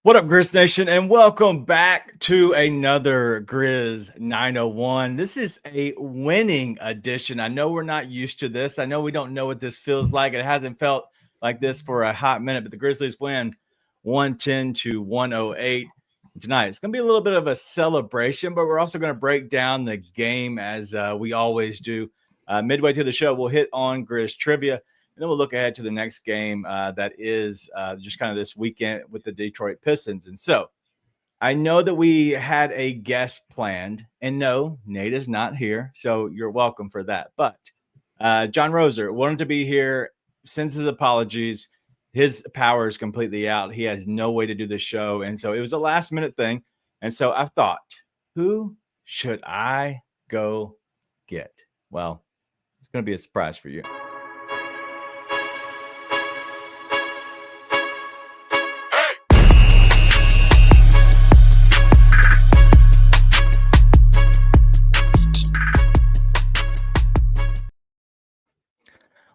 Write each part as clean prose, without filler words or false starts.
What up, Grizz Nation, and welcome back to another Grizz 901. This is a winning edition. I know we're not used to this. I know we don't know what this feels like. It hasn't felt like this for a hot minute, but the Grizzlies win 110 to 108 tonight. It's going to be a little bit of a celebration, but we're also going to break down the game as we always do. Midway through the show, we'll hit on Grizz Trivia. And then we'll look ahead to the next game that is just kind of this weekend with the Detroit Pistons. And so I know that we had a guest planned. And no, Nate is not here. So you're welcome for that. But John Roser wanted to be here, sends his apologies. His power is completely out. He has no way to do the show. And so it was a last minute thing. And so I thought, who should I go get? Well, it's going to be a surprise for you.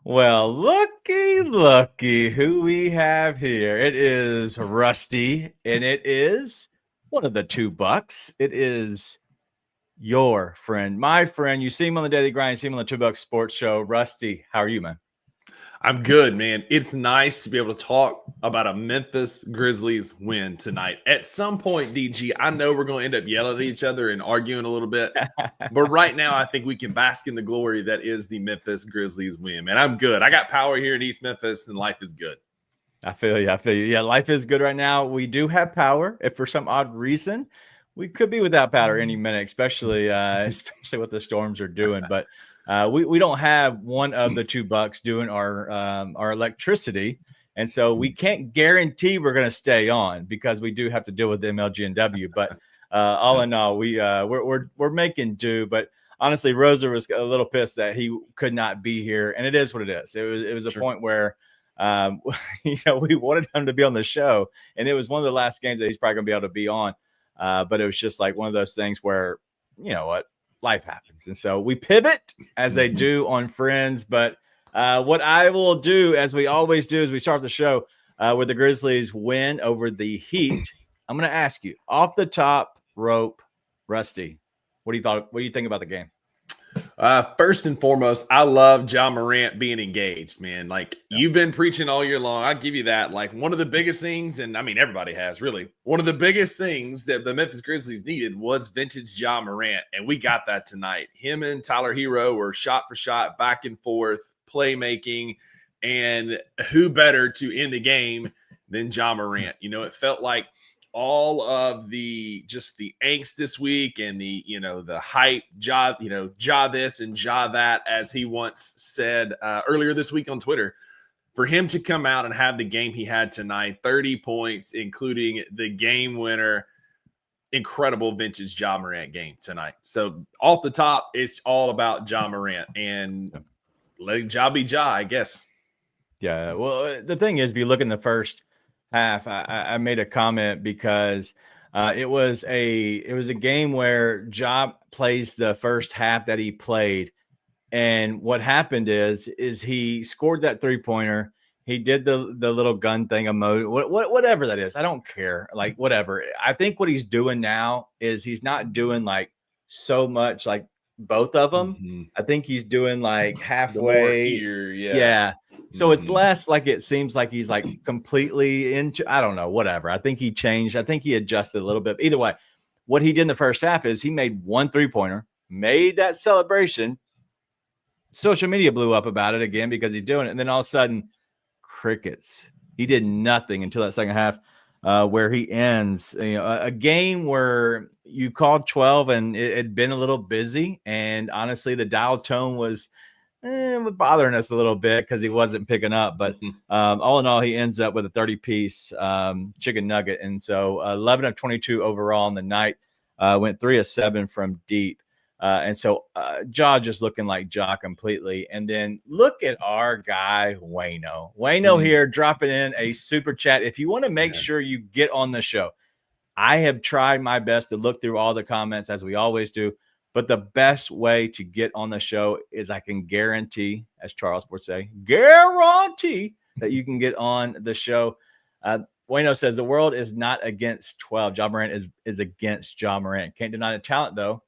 Well, looky who we have here. It is Rusty, and it is one of the $2. It is your friend, my friend. You see him on the Daily Grind, you see him on the $2 Sports Show. Rusty, how are you, man? I'm good, man. It's nice to be able to talk about a Memphis Grizzlies win tonight. At some point, DG, I know we're going to end up yelling at each other and arguing a little bit. But right now, I think we can bask in the glory that is the Memphis Grizzlies win, man. I'm good. I got power here in East Memphis, and life is good. I feel you. Yeah, life is good right now. We do have power. If for some odd reason, we could be without power any minute, especially what the storms are doing. But we don't have one of the $2 doing our electricity, and so we can't guarantee we're going to stay on because we do have to deal with the MLGNW. But all in all, we're making do. But honestly, Rosa was a little pissed that he could not be here, and it is what it is. It was a point where we wanted him to be on the show, and it was one of the last games that he's probably going to be able to be on. But it was just like one of those things where, you know what, life happens. And so we pivot as they do on Friends. But what I will do, as we always do, as we start the show where the Grizzlies win over the Heat, I'm going to ask you off the top rope, Rusty, what do you think about the game? First and foremost, I love Ja Morant being engaged, man. Like, you've been preaching all year long. I'll give you that. Like, one of the biggest things, and I mean, everybody has really, one of the biggest things that the Memphis Grizzlies needed was vintage Ja Morant. And we got that tonight. Him and Tyler Hero were shot for shot, back and forth, playmaking. And who better to end the game than Ja Morant? You know, it felt like all of the angst this week and the hype, Ja this and Ja that, as he once said earlier this week on Twitter, for him to come out and have the game he had tonight, 30 points, including the game winner, incredible vintage Ja Morant game tonight. So off the top, it's all about Ja Morant and letting Ja be Ja, I guess. Yeah. Well, the thing is, if you look in the first half, I made a comment because it was a game where Ja plays the first half that he played, and what happened is he scored that 3-pointer. He did the little gun thing, emoji, whatever that is. I don't care, like whatever. I think what he's doing now is he's not doing like so much like both of them. Mm-hmm. I think he's doing like halfway here, yeah. So it's less like it seems like he's like completely into, I don't know, whatever. I think he changed. I think he adjusted a little bit. Either way, what he did in the first half is he made one 3-pointer, made that celebration. Social media blew up about it again because he's doing it. And then all of a sudden, crickets. He did nothing until that second half where he ends. A game where you called 12 and it had been a little busy. And honestly, the dial tone was bothering us a little bit because he wasn't picking up. But all in all, he ends up with a 30-piece chicken nugget. And so 11 of 22 overall on the night, went 3 of 7 from deep. And so Ja just looking like Ja completely. And then look at our guy, Wayno here dropping in a super chat. If you want to make sure you get on the show, I have tried my best to look through all the comments as we always do. But the best way to get on the show is I can guarantee, as Charles would say, guarantee that you can get on the show. Bueno says the world is not against 12. Ja Morant is against Ja Morant. Can't deny the talent, though.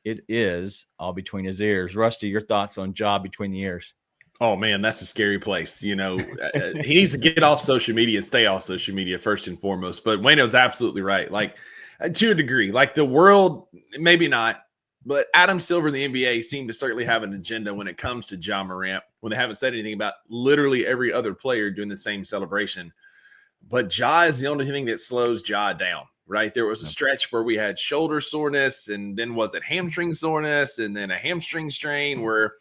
It is all between his ears. Rusty, your thoughts on Ja between the ears? Oh man, that's a scary place. He needs to get off social media and stay off social media first and foremost. But Wayno's absolutely right. Like to a degree, like the world, maybe not, but Adam Silver and the NBA seem to certainly have an agenda when it comes to Ja Morant, when they haven't said anything about literally every other player doing the same celebration. But Ja is the only thing that slows Ja down, right? There was a stretch where we had shoulder soreness, and then was it hamstring soreness, and then a hamstring strain where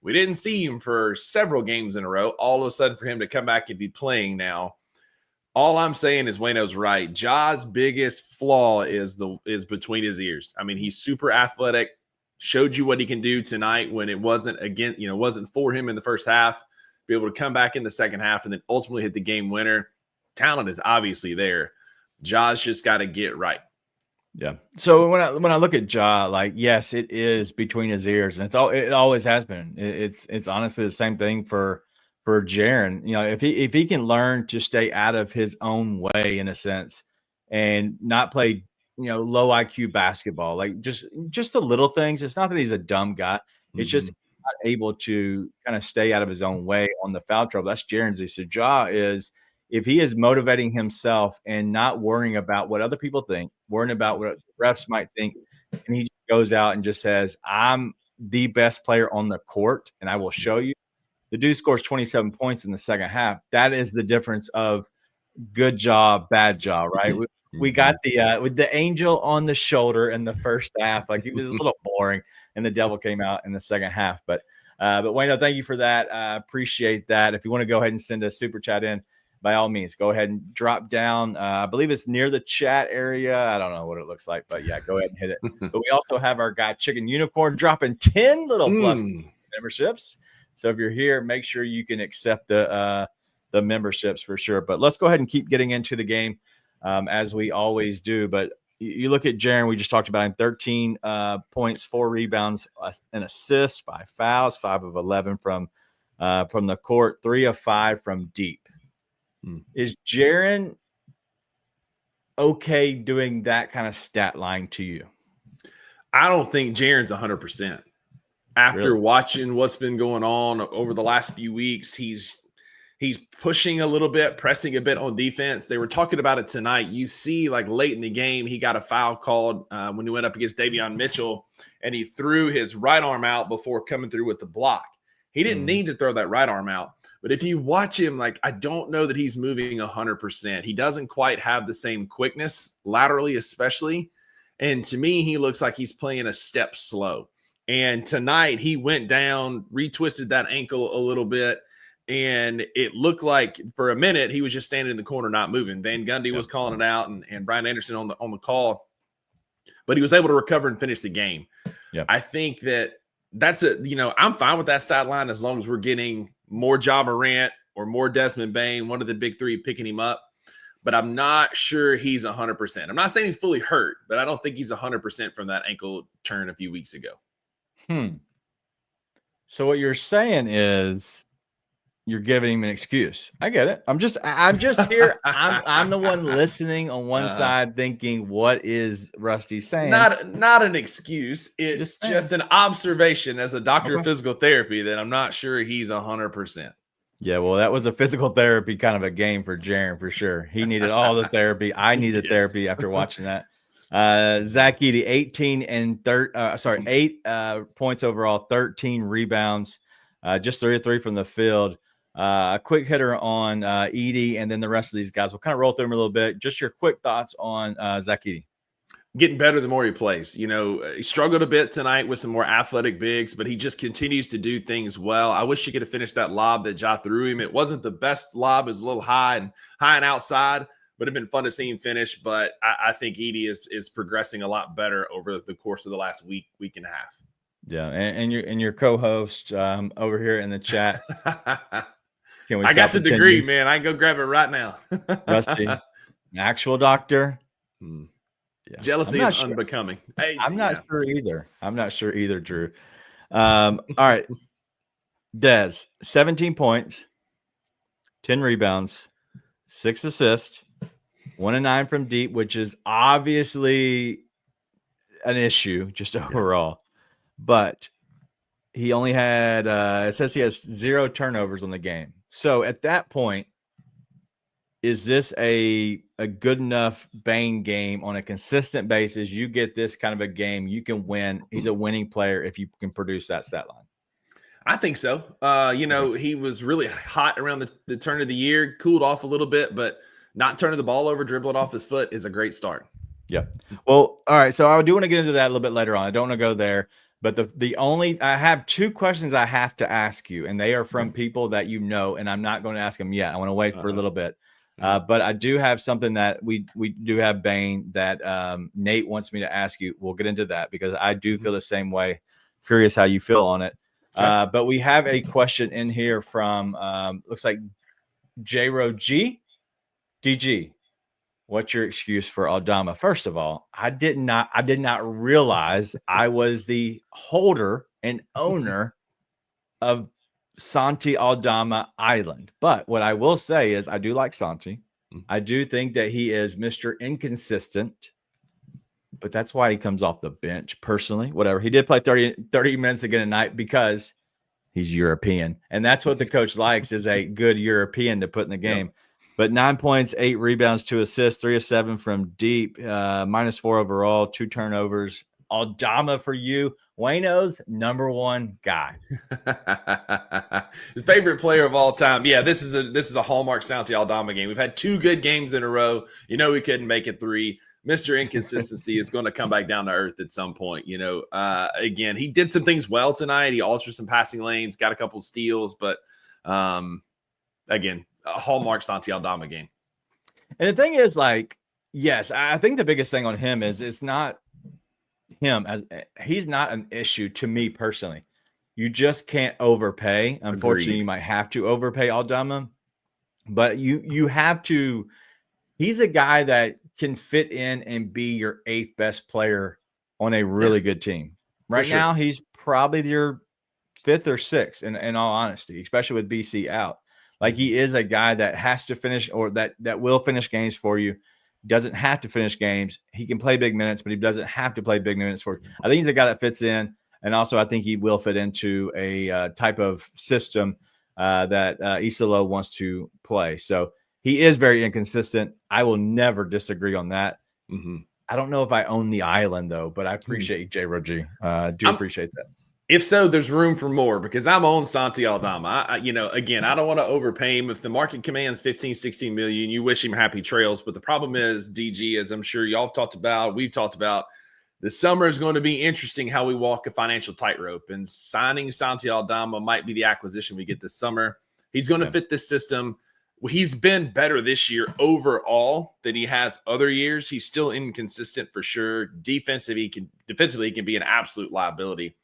we didn't see him for several games in a row. All of a sudden, for him to come back and be playing now, all I'm saying is Wayno's right. Ja's biggest flaw is between his ears. I mean, he's super athletic. Showed you what he can do tonight when it wasn't wasn't for him in the first half. Be able to come back in the second half and then ultimately hit the game winner. Talent is obviously there. Ja's just got to get right. Yeah. So when I look at Ja, like, yes, it is between his ears, and it always has been. It's honestly the same thing for Jaren. You know, if he can learn to stay out of his own way in a sense and not play, low IQ basketball, like just the little things. It's not that he's a dumb guy. It's just not able to kind of stay out of his own way on the foul trouble. That's Jaren's issue. So Ja is, if he is motivating himself and not worrying about what other people think, worrying about what refs might think, and he goes out and just says, I'm the best player on the court, and I will show you. The dude scores 27 points in the second half. That is the difference of good job, bad job, right? We got with the angel on the shoulder in the first half. Like, it was a little boring, and the devil came out in the second half. But Wayno, thank you for that. Appreciate that. If you want to go ahead and send a super chat in, by all means, go ahead and drop down. I believe it's near the chat area. I don't know what it looks like, but yeah, go ahead and hit it. But we also have our guy Chicken Unicorn dropping 10 little plus memberships. So if you're here, make sure you can accept the memberships for sure. But let's go ahead and keep getting into the game as we always do. But you look at Jaren, we just talked about him, 13 points, 4 rebounds, an assist, 5 fouls, 5 of 11 from the court, 3 of 5 from deep. Is Jaren okay doing that kind of stat line to you? I don't think Jaren's 100%. After watching what's been going on over the last few weeks, he's pushing a little bit, pressing a bit on defense. They were talking about it tonight. You see, like late in the game, he got a foul called when he went up against Davion Mitchell, and he threw his right arm out before coming through with the block. He didn't need to throw that right arm out. But if you watch him, like, I don't know that he's moving 100%. He doesn't quite have the same quickness, laterally especially. And to me, he looks like he's playing a step slow. And tonight he went down, retwisted that ankle a little bit, and it looked like for a minute he was just standing in the corner not moving. Van Gundy was calling it out, and Brian Anderson on the call. But he was able to recover and finish the game. Yep. I think that's I'm fine with that stat line as long as we're getting more Ja Morant or more Desmond Bane, one of the big three, picking him up. But I'm not sure he's 100%. I'm not saying he's fully hurt, but I don't think he's 100% from that ankle turn a few weeks ago. So what you're saying is you're giving him an excuse. I get it. I'm just here. I'm the one listening on one side thinking, what is Rusty saying? Not an excuse. It's just an observation as a doctor of physical therapy that I'm not sure he's 100%. Yeah, well, that was a physical therapy kind of a game for Jaren for sure. He needed all the therapy. I needed therapy after watching that. Zach Edey, 8 points overall, 13 rebounds, just 3 of 3 from the field. A quick hitter on Edey, and then the rest of these guys. We'll kind of roll through them a little bit. Just your quick thoughts on Zach Edey. Getting better the more he plays. He struggled a bit tonight with some more athletic bigs, but he just continues to do things well. I wish he could have finished that lob that Ja threw him. It wasn't the best lob. It was a little high and outside, but it'd been fun to see him finish. But I think Edey is progressing a lot better over the course of the last week and a half. Yeah, and your co-host over here in the chat. I got the degree, man. I can go grab it right now. Rusty, an actual doctor. Yeah. Jealousy is unbecoming. Hey, I'm not sure either. Drew. All right. Dez, 17 points, 10 rebounds, 6 assists, 1 of 9 from deep, which is obviously an issue just overall. But he only had, it says he has 0 turnovers on the game. So at that point, is this a good enough Bane game on a consistent basis? You get this kind of a game, you can win. He's a winning player if you can produce that stat line. I think so. He was really hot around the turn of the year, cooled off a little bit, but not turning the ball over, dribbling off his foot is a great start. Yeah. Well, all right. So I do want to get into that a little bit later on. I don't want to go there, but I have 2 questions I have to ask you, and they are from people that you know, and I'm not going to ask them yet. I want to wait for a little bit. But I do have something that we do have, Bane, that Nate wants me to ask you. We'll get into that because I do feel the same way. Curious how you feel on it. Okay. But we have a question in here from looks like J-Ro-G. DG, what's your excuse for Aldama? First of all, I did not realize I was the holder and owner of Santi Aldama Island. But what I will say is I do like Santi. I do think that he is Mr. Inconsistent, but that's why he comes off the bench personally. Whatever. He did play 30 minutes again tonight because he's European. And that's what the coach likes, is a good European to put in the game. Yep. But 9 points, 8 rebounds, 2 assists, 3 of 7 from deep, -4 overall, 2 turnovers. Aldama for you, Wayno's #1 guy. His favorite player of all time. Yeah, this is a hallmark Santi Aldama game. We've had 2 good games in a row. We couldn't make it 3. Mr. Inconsistency is going to come back down to earth at some point. Again, he did some things well tonight. He altered some passing lanes, got a couple of steals, but again, a hallmark Santi Aldama game. And the thing is, yes, I think the biggest thing on him is it's not him, as he's not an issue to me personally. You just can't overpay. Unfortunately, Agreed. You might have to overpay Aldama, but you have to. He's a guy that can fit in and be your 8th best player on a really good team. Right now, he's probably your 5th or 6th, in all honesty, especially with BC out. He is a guy that has to finish, or that will finish games for you. Doesn't have to finish games. He can play big minutes, but he doesn't have to play big minutes for you. I think he's a guy that fits in, and also I think he will fit into a type of system that Isolo wants to play. So he is very inconsistent. I will never disagree on that. I don't know if I own the island, though, but I appreciate J-Ro-G. Do appreciate that. If so, there's room for more because I'm on Santi Aldama. Again, I don't want to overpay him. If the market commands 15, 16 million, you wish him happy trails. But the problem is, DG, as I'm sure y'all have talked about, we've talked about, the summer is going to be interesting how we walk a financial tightrope. And signing Santi Aldama might be the acquisition we get this summer. He's going to fit this system. He's been better this year overall than he has other years. He's still inconsistent for sure. Defensively, he can be an absolute liability.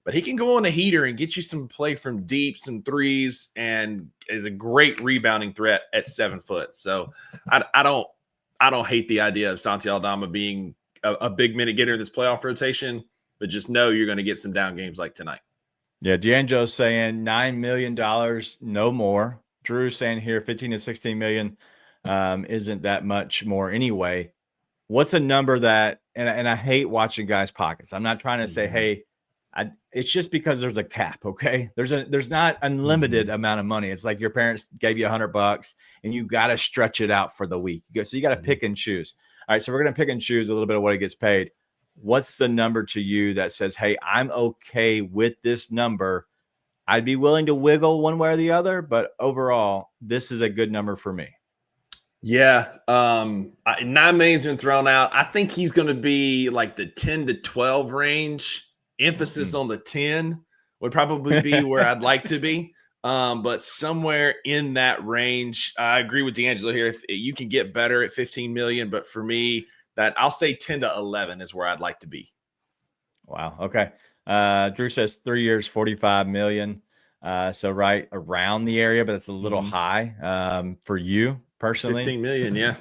But he can go on a heater and get you some play from deep, some threes, and is a great rebounding threat at 7 foot. So I don't hate the idea of Santi Aldama being a big minute getter in this playoff rotation, but just know you're going to get some down games like tonight. Yeah, D'Angelo's saying $9 million, no more. Drew's saying here 15 to 16 million isn't that much more anyway. What's a number that, and I hate watching guys' pockets. I'm not trying to say, hey, it's just because there's a cap, okay? There's not unlimited amount of money. It's like your parents gave you $100 and you got to stretch it out for the week. So you got to pick and choose. All right, so we're going to pick and choose a little bit of what he gets paid. What's the number to you that says, hey, I'm okay with this number? I'd be willing to wiggle one way or the other, but overall, this is a good number for me. Yeah, 9 million's been thrown out. I think he's going to be like the 10 to 12 range. Emphasis on the 10 would probably be where I'd like to be. But somewhere in that range, I agree with D'Angelo here. If you can get better at 15 million, but for me, that I'll say 10 to 11 is where I'd like to be. Wow. Okay. Drew says 3 years, 45 million. So right around the area, but it's a little high for you personally. 15 million. Yeah.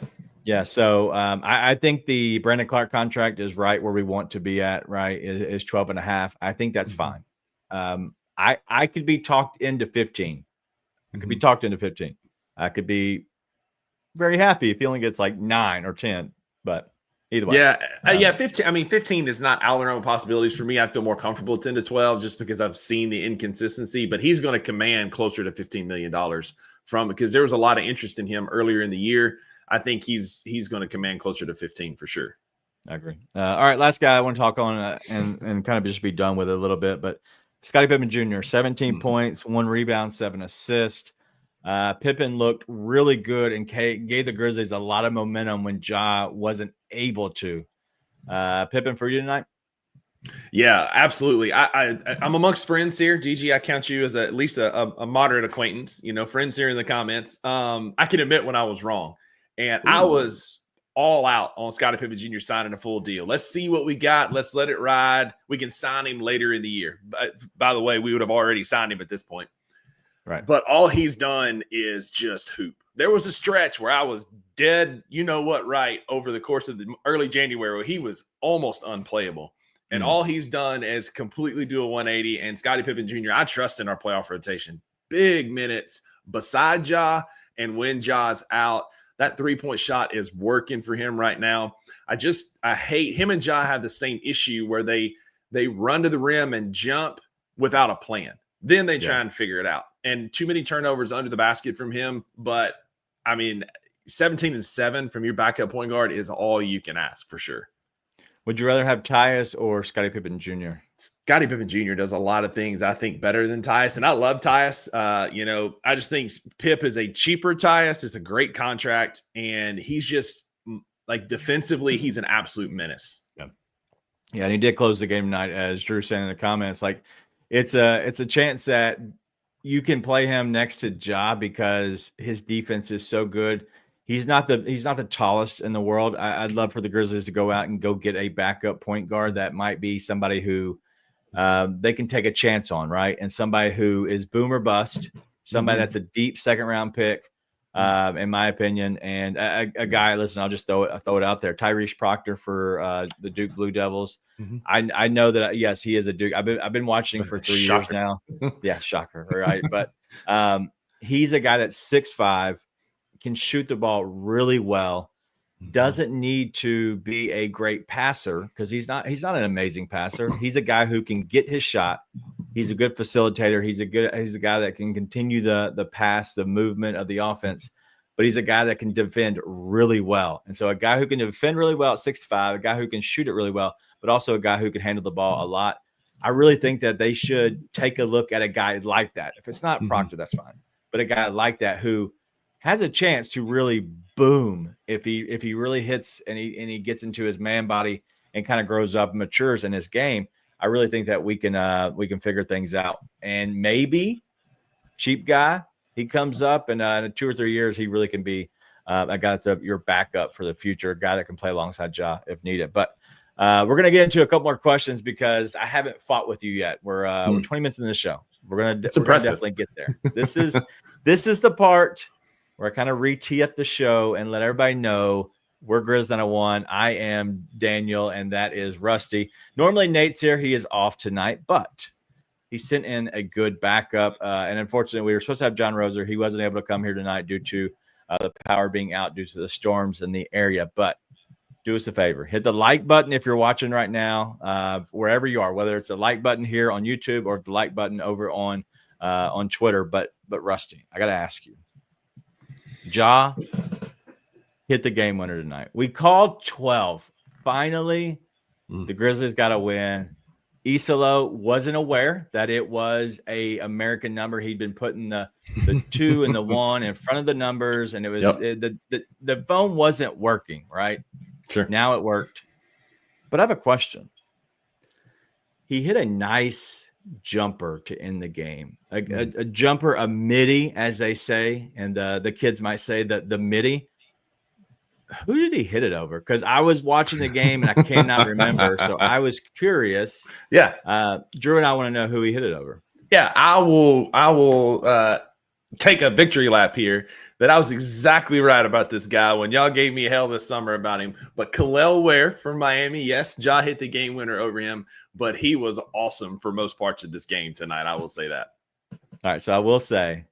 Yeah. So I think the Brandon Clark contract is right where we want to be at, right? Is 12.5. I think that's fine. I could be talked into 15. I could be talked into 15. I could be very happy if he only gets like 9 or 10. But either way. Yeah, 15. I mean, 15 is not out of the realm of possibilities for me. I feel more comfortable at 10 to 12 just because I've seen the inconsistency. But he's going to command closer to $15 million because there was a lot of interest in him earlier in the year. I think he's going to command closer to 15 for sure. I agree. All right, last guy I want to talk on and kind of just be done with it a little bit. But Scotty Pippen Jr., 17 points, 1 rebound, 7 assists. Pippen looked really good and gave the Grizzlies a lot of momentum when Ja wasn't able to. Pippen for you tonight? Yeah, absolutely. I'm amongst friends here. Gigi, I count you as at least a moderate acquaintance. Friends here in the comments. I can admit when I was wrong, and I was all out on Scotty Pippen Jr. signing a full deal. Let's see what we got. Let's let it ride. We can sign him later in the year. By the way, we would have already signed him at this point. Right. But all he's done is just hoop. There was a stretch where I was dead, right, over the course of the early January where he was almost unplayable. And all he's done is completely do a 180. And Scotty Pippen Jr., I trust in our playoff rotation. Big minutes beside Ja, and when Ja's out, that three-point shot is working for him right now. I hate him and Ja have the same issue where they run to the rim and jump without a plan. Then they try and figure it out. And too many turnovers under the basket from him. But, 17-7 from your backup point guard is all you can ask for sure. Would you rather have Tyus or Scotty Pippen Jr.? Scotty Pippen Jr. does a lot of things I think better than Tyus, and I love Tyus. I just think Pip is a cheaper Tyus. It's a great contract, and he's just defensively, he's an absolute menace. Yeah, and he did close the game tonight, as Drew said in the comments. It's a chance that you can play him next to Ja because his defense is so good. He's not the tallest in the world. I'd love for the Grizzlies to go out and go get a backup point guard that might be somebody who they can take a chance on, right? And somebody who is boom or bust, somebody that's a deep second-round pick, in my opinion. And a guy, listen, I'll just throw it out there. Tyrese Proctor for the Duke Blue Devils. I know that, yes, he is a Duke. I've been watching for 3 years now. Yeah, shocker, right? But he's a guy that's 6'5", can shoot the ball really well, doesn't need to be a great passer because he's not an amazing passer. He's a guy who can get his shot. He's a good facilitator. He's a guy that can continue the pass, the movement of the offense, but he's a guy that can defend really well. And so a guy who can defend really well at 6'5", a guy who can shoot it really well, but also a guy who can handle the ball a lot. I really think that they should take a look at a guy like that. If it's not Proctor, that's fine. But a guy like that who has a chance to really boom if he really hits and he gets into his man body and kind of grows up and matures in his game. I really think that we can figure things out. And maybe cheap guy, he comes up and in 2 or 3 years he really can be a guy that's your backup for the future, a guy that can play alongside Ja if needed. But we're gonna get into a couple more questions because I haven't fought with you yet. We're 20 minutes into the show. We're gonna definitely get there. This is the part where I kind of re-tee up the show and let everybody know we're Grizz 901. I am Daniel, and that is Rusty. Normally Nate's here. He is off tonight, but he sent in a good backup. And unfortunately, we were supposed to have John Roser. He wasn't able to come here tonight due to the power being out due to the storms in the area. But do us a favor. Hit the like button if you're watching right now, wherever you are, whether it's a like button here on YouTube or the like button over on Twitter. But Rusty, I got to ask you. Ja hit the game winner tonight. We called 12. Finally, the Grizzlies got a win. Isolo wasn't aware that it was a American number. He'd been putting the 2 and the 1 in front of the numbers, and it was the phone wasn't working, right? Sure. Now it worked. But I have a question. He hit a nice jumper to end the game, a jumper, a midi, as they say, and the kids might say that the midi. Who did he hit it over? Because I was watching the game and I cannot remember, so I was curious. Yeah, Drew and I want to know who he hit it over. Yeah, I will take a victory lap here. That I was exactly right about this guy when y'all gave me hell this summer about him. But Kel'el Ware from Miami, yes, Ja hit the game winner over him, but he was awesome for most parts of this game tonight. I will say that. All right, so I will say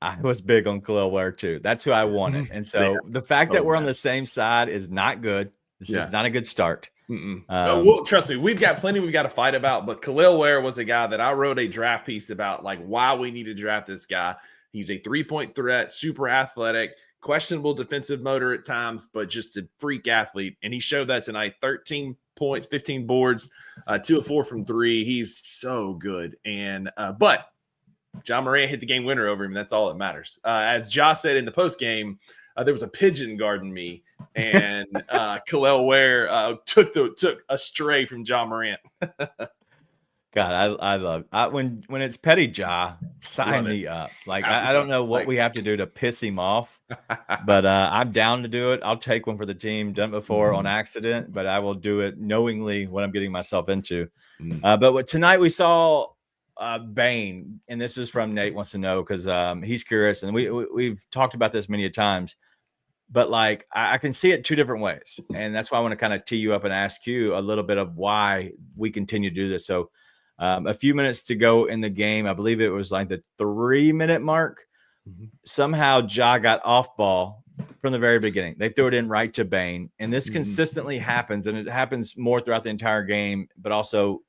I was big on Khalil Ware too. That's who I wanted. And so the fact that we're on the same side is not good. This is not a good start. Well, trust me, we've got plenty we've got to fight about, but Khalil Ware was a guy that I wrote a draft piece about, like why we need to draft this guy. He's a 3-point threat, super athletic, questionable defensive motor at times, but just a freak athlete. And he showed that tonight. 13 points, 15 boards, 2 of 4 from 3. He's so good. And but John Morant hit the game winner over him. And that's all that matters. As Ja said in the post game, there was a pigeon guarding me, and Khalil Ware took a stray from John Morant. God, I love when it's Petty Ja, sign me up. Like I don't know what we have to do to piss him off, but I'm down to do it. I'll take one for the team. Done it before on accident, but I will do it knowingly what I'm getting myself into. But tonight we saw Bane, and this is from Nate wants to know because he's curious, and we've talked about this many times. But like I can see it two different ways, and that's why I want to kind of tee you up and ask you a little bit of why we continue to do this. So a few minutes to go in the game, I believe it was like the 3-minute mark. Somehow Ja got off ball from the very beginning. They threw it in right to Bane, and this consistently happens, and it happens more throughout the entire game, but also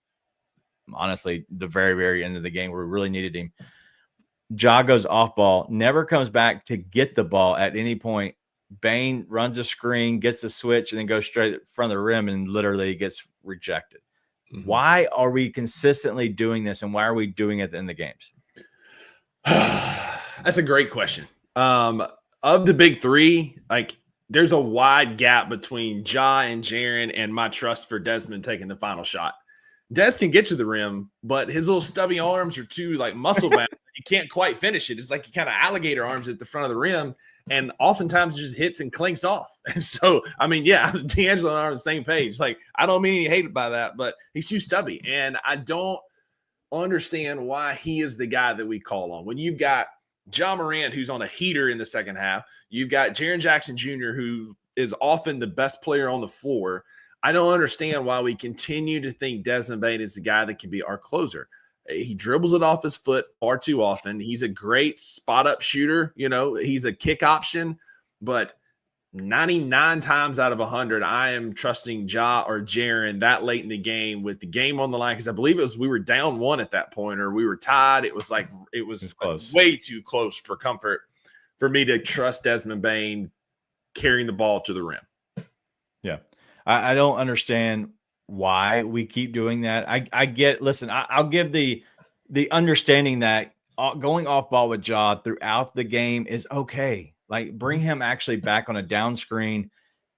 honestly the very, very end of the game where we really needed him. Ja goes off ball, never comes back to get the ball at any point. Bane runs a screen, gets the switch, and then goes straight in front of the rim and literally gets rejected. Why are we consistently doing this, and why are we doing it in the games? That's a great question. Of the big three, like there's a wide gap between Ja and Jaren and my trust for Desmond taking the final shot. Des can get to the rim, but his little stubby arms are too like muscle bound. He can't quite finish it. It's like he kind of alligator arms at the front of the rim. And oftentimes it just hits and clinks off. And so, I mean, yeah, D'Angelo and I are on the same page. Like, I don't mean any hate by that, but he's too stubby. And I don't understand why he is the guy that we call on. When you've got John Morant, who's on a heater in the second half, you've got Jaren Jackson Jr., who is often the best player on the floor. I don't understand why we continue to think Desmond Bane is the guy that can be our closer. He dribbles it off his foot far too often. He's a great spot-up shooter. You know, he's a kick option. But 99 times out of 100, I am trusting Ja or Jaren that late in the game with the game on the line. Because I believe we were down 1 at that point, or we were tied. It was close. Way too close for comfort for me to trust Desmond Bane carrying the ball to the rim. Yeah. I don't understand why we keep doing that. I get, listen, I'll give the understanding that going off ball with Ja throughout the game is okay. Like bring him actually back on a down screen,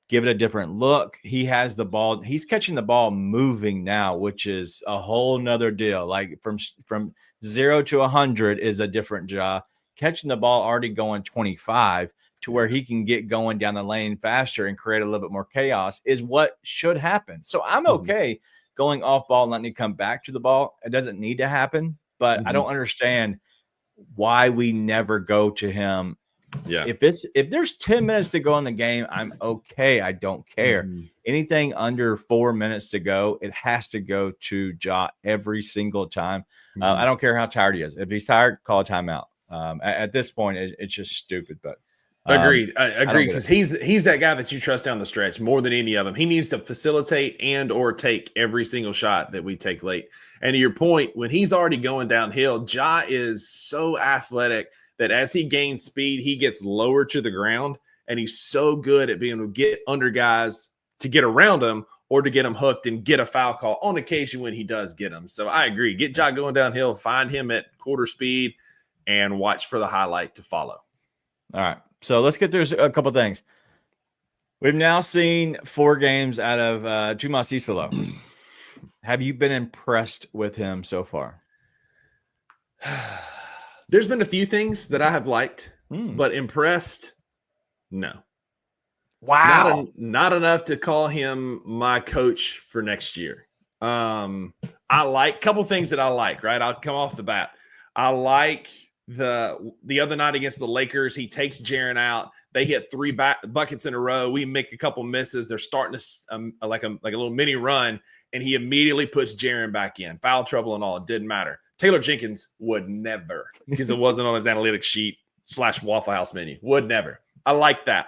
give it a different look. He has the ball. He's catching the ball moving now, which is a whole nother deal. Like from 0 to 100 is a different Ja. Catching the ball already going 25 to where he can get going down the lane faster and create a little bit more chaos is what should happen. So I'm okay going off ball and letting him come back to the ball. It doesn't need to happen, but I don't understand why we never go to him. Yeah. If there's 10 minutes to go in the game, I'm okay. I don't care. Anything under 4 minutes to go, it has to go to Ja every single time. I don't care how tired he is. If he's tired, call a timeout. At this point, it's just stupid, but agreed. I agree because he's that guy that you trust down the stretch more than any of them. He needs to facilitate and or take every single shot that we take late. And to your point, when he's already going downhill, Ja is so athletic that as he gains speed, he gets lower to the ground, and he's so good at being able to get under guys to get around him or to get him hooked and get a foul call on occasion when he does get them. So I agree. Get Ja going downhill, find him at quarter speed, and watch for the highlight to follow. All right. So let's get through a couple things. We've now seen 4 games out of Chuma Cicelo. Have you been impressed with him so far? There's been a few things that I have liked, but impressed, no. Wow. Not enough to call him my coach for next year. I like a couple things that I like, right? I'll come off the bat. I like the other night against the Lakers, he takes Jaren out. They hit 3 buckets in a row. We make a couple misses. They're starting to like a little mini run, and he immediately puts Jaren back in. Foul trouble and all. It didn't matter. Taylor Jenkins would never, because it wasn't on his analytics sheet. / Waffle House menu. Would never. I like that.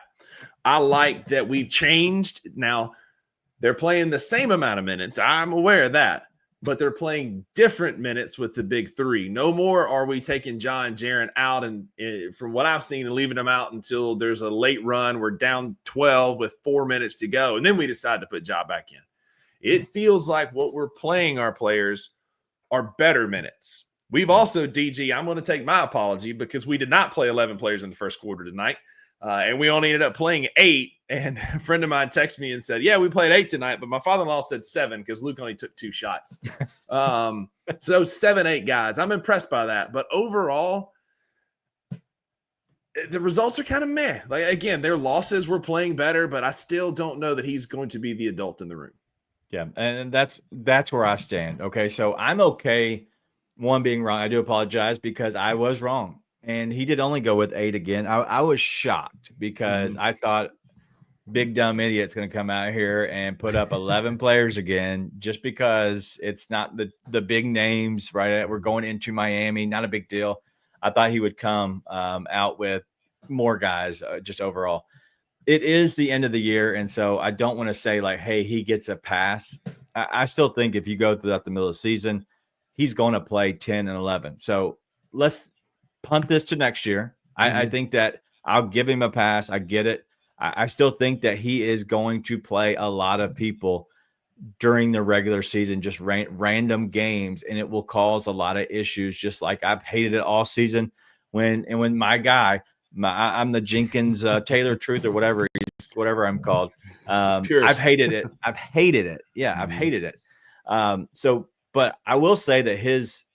I like that we've changed. Now, they're playing the same amount of minutes. I'm aware of that. But they're playing different minutes with the big three. No more are we taking John Jaren out and from what I've seen and leaving them out until there's a late run. We're down 12 with 4 minutes to go. And then we decide to put Ja back in. It feels like what we're playing our players are better minutes. We've also, DG, I'm going to take my apology because we did not play 11 players in the first quarter tonight. And we only ended up playing 8. And a friend of mine texted me and said, yeah, we played 8 tonight, but my father-in-law said 7 because Luke only took 2 shots. So 7, 8 guys. I'm impressed by that. But overall, the results are kind of meh. Like, again, their losses were playing better, but I still don't know that he's going to be the adult in the room. Yeah, and that's where I stand. Okay, so I'm okay, one being wrong. I do apologize because I was wrong. And he did only go with 8 again. I was shocked because I thought big dumb idiot's going to come out here and put up 11 players again just because it's not the big names, right? We're going into Miami, not a big deal. I thought he would come out with more guys just overall. It is the end of the year, and so I don't want to say like, hey, he gets a pass. I still think if you go throughout the middle of the season, he's going to play 10 and 11. So let's punt this to next year. I think that I'll give him a pass. I get it. I still think that he is going to play a lot of people during the regular season, just random games, and it will cause a lot of issues, just like I've hated it all season when my guy, I'm the Jenkins Taylor Truth or whatever I'm called. I've hated it. Yeah, I've hated it. So, but I will say that his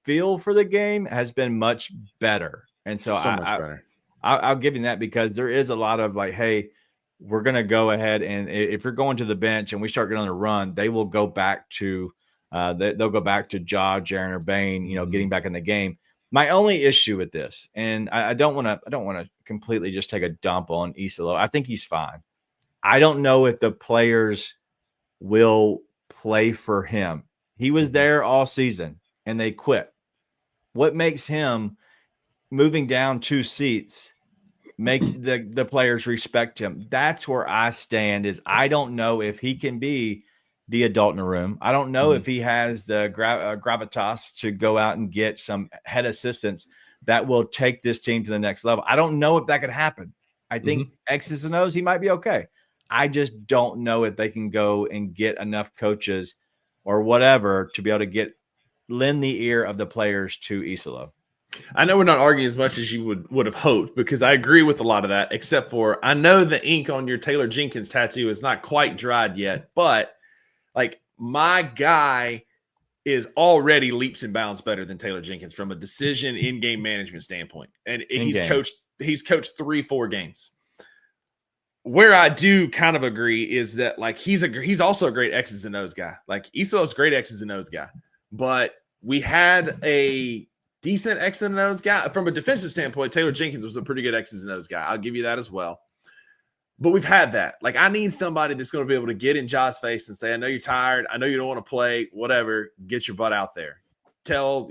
feel for the game has been much better. And so, much better. I'll give you that because there is a lot of like, hey, we're going to go ahead. And if you're going to the bench and we start getting on a run, they will go back to they'll go back to Ja, Jaren, or Bane, getting back in the game. My only issue with this, and I don't want to completely just take a dump on Isolo. I think he's fine. I don't know if the players will play for him. He was there all season and they quit. What makes him moving down 2 seats make the players respect him? That's where I stand. Is I don't know if he can be the adult in the room. I don't know if he has the gravitas to go out and get some head assistants that will take this team to the next level. I don't know if that could happen. I think X's and O's, he might be okay. I just don't know if they can go and get enough coaches or whatever to be able to lend the ear of the players to Isolo. I know we're not arguing as much as you would have hoped because I agree with a lot of that, except for I know the ink on your Taylor Jenkins tattoo is not quite dried yet, but like my guy is already leaps and bounds better than Taylor Jenkins from a decision in-game management standpoint. And he's coached 3-4 games. Where I do kind of agree is that like he's also a great X's and O's guy. Like Isolo's great X's and O's guy. But we had a decent X's and O's guy. From a defensive standpoint, Taylor Jenkins was a pretty good X's and O's guy. I'll give you that as well. But we've had that. Like, I need somebody that's going to be able to get in Ja's face and say, I know you're tired. I know you don't want to play. Whatever. Get your butt out there. Tell,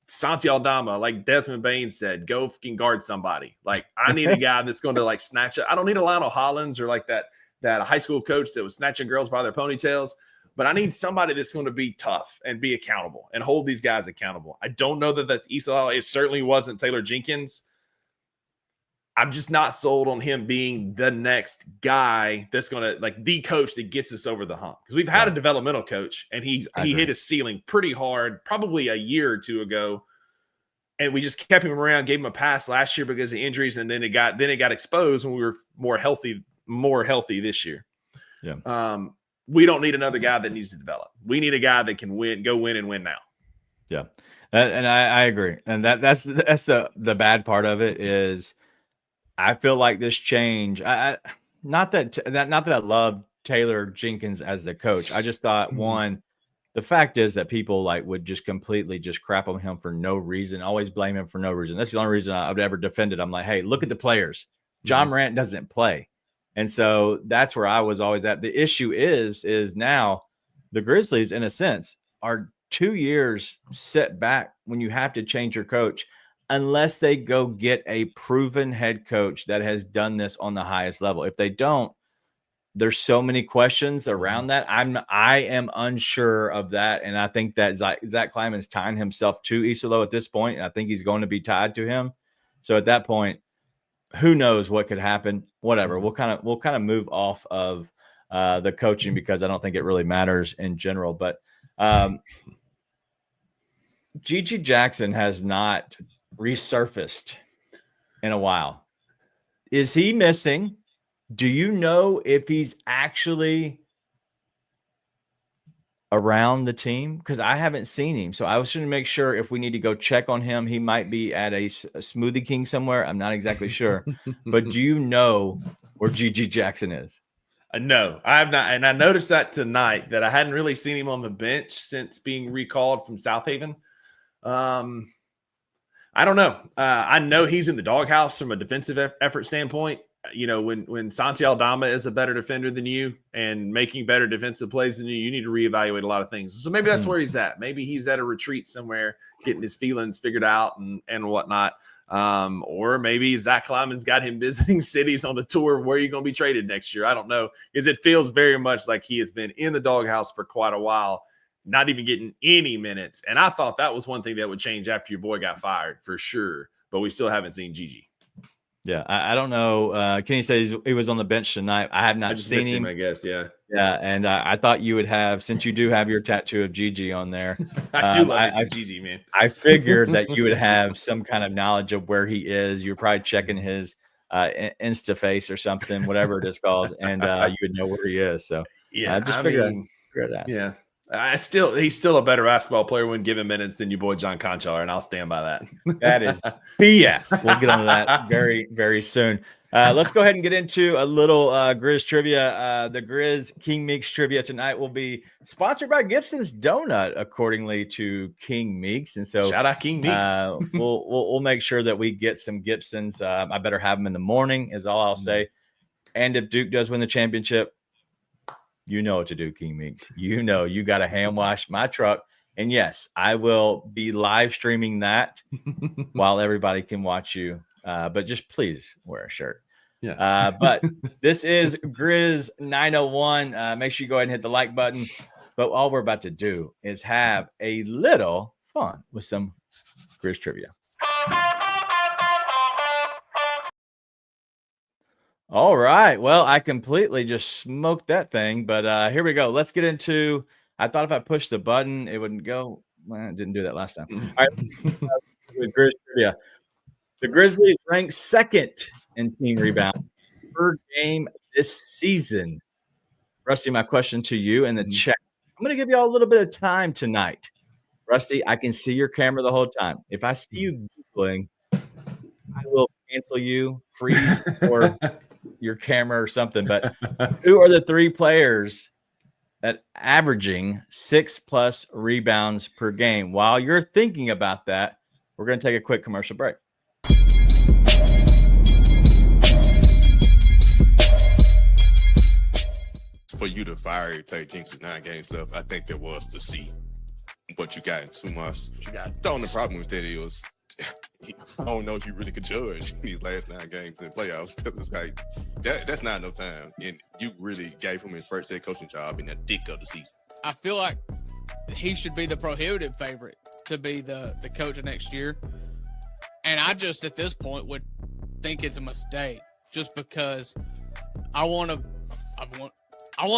Santi Aldama, like Desmond Bane said, go fucking guard somebody. Like, I need a guy that's going to, like, snatch it. I don't need a Lionel Hollins or, like, that high school coach that was snatching girls by their ponytails. But I need somebody that's going to be tough and be accountable and hold these guys accountable. I don't know that that's Isolo. It certainly wasn't Taylor Jenkins. I'm just not sold on him being the next guy that's going to, like, the coach that gets us over the hump. Because we've had a developmental coach, and he hit his ceiling pretty hard probably a year or two ago. And we just kept him around, gave him a pass last year because of injuries, and then it got exposed when we were more healthy this year. Yeah. We don't need another guy that needs to develop. We need a guy that can go win and win now. Yeah. And I agree. And that's the bad part of it is I feel like this change, not that I love Taylor Jenkins as the coach. I just thought one, the fact is that people like would just completely just crap on him for no reason, always blame him for no reason. That's the only reason I've ever defended. I'm like, hey, look at the players. John Morant doesn't play. And so that's where I was always at. The issue is now the Grizzlies, in a sense, are 2 years set back when you have to change your coach. unless they go get a proven head coach that has done this on the highest level. If they don't, there's so many questions around that. I am unsure of that. And I think that Zach Kleiman's tying himself to Isolo at this point. And I think he's going to be tied to him. So at that point, who knows what could happen? Whatever. We'll kind of move off of the coaching because I don't think it really matters in general. But Gigi Jackson has not resurfaced in a while. Is he missing? Do you know if he's actually around the team? Because I haven't seen him. So I was trying to make sure if we need to go check on him. He might be at a Smoothie King somewhere. I'm not exactly sure. But do you know where Gigi Jackson is? No, I have not. And I noticed that tonight that I hadn't really seen him on the bench since being recalled from South Haven. I don't know. I know he's in the doghouse from a defensive effort standpoint. You know, when Santi Aldama is a better defender than you and making better defensive plays than you need to reevaluate a lot of things. So maybe that's where he's at. Maybe he's at a retreat somewhere, getting his feelings figured out and whatnot. Or maybe Zach Kleiman's got him visiting cities on the tour of where you're going to be traded next year. I don't know, because it feels very much like he has been in the doghouse for quite a while, not even getting any minutes. And I thought that was one thing that would change after your boy got fired for sure. But we still haven't seen Gigi. Yeah, I don't know. Kenny says he was on the bench tonight. I have not seen him. I guess, yeah. Yeah, and I thought you would have, since you do have your tattoo of Gigi on there. I do love Gigi, man. I figured that you would have some kind of knowledge of where he is. You're probably checking his Instaface or something, whatever it is called, and you would know where he is. So yeah, just figured that. Yeah. He's still a better basketball player when given minutes than your boy John Conchar, and I'll stand by that. That is BS. We'll get on to that very, very soon. Let's go ahead and get into a little Grizz trivia. The Grizz King Meeks trivia tonight will be sponsored by Gibson's Donut, accordingly to King Meeks. And so, shout out King Meeks. We'll make sure that we get some Gibsons. I better have them in the morning, is all I'll say. And if Duke does win the championship, you know what to do, King Meeks. You know you got to hand wash my truck. And yes, I will be live streaming that while everybody can watch you. But just please wear a shirt. Yeah. But this is Grizz 901. Make sure you go ahead and hit the like button. But all we're about to do is have a little fun with some Grizz trivia. All right. Well, I completely just smoked that thing, but here we go. Let's get into. I thought if I pushed the button, it wouldn't go. Well, I didn't do that last time. All right. With Grizz trivia. The Grizzlies ranked second in team rebound per game this season. Rusty, my question to you in the chat. I'm going to give you all a little bit of time tonight. Rusty, I can see your camera the whole time. If I see you Googling, I will cancel you, freeze, or your camera or something. But who are the three players that averaging 6+ rebounds per game? While you're thinking about that, we're going to take a quick commercial break. For you to fire Tay Jinx at 9-game stuff, I think that was to see what you got in 2 months. The only problem with that is I don't know if you really could judge these last 9 games in the playoffs, because it's like that's not enough time. And you really gave him his first head coaching job in the thick of the season. I feel like he should be the prohibitive favorite to be the coach of next year. And I just at this point would think it's a mistake, just because I want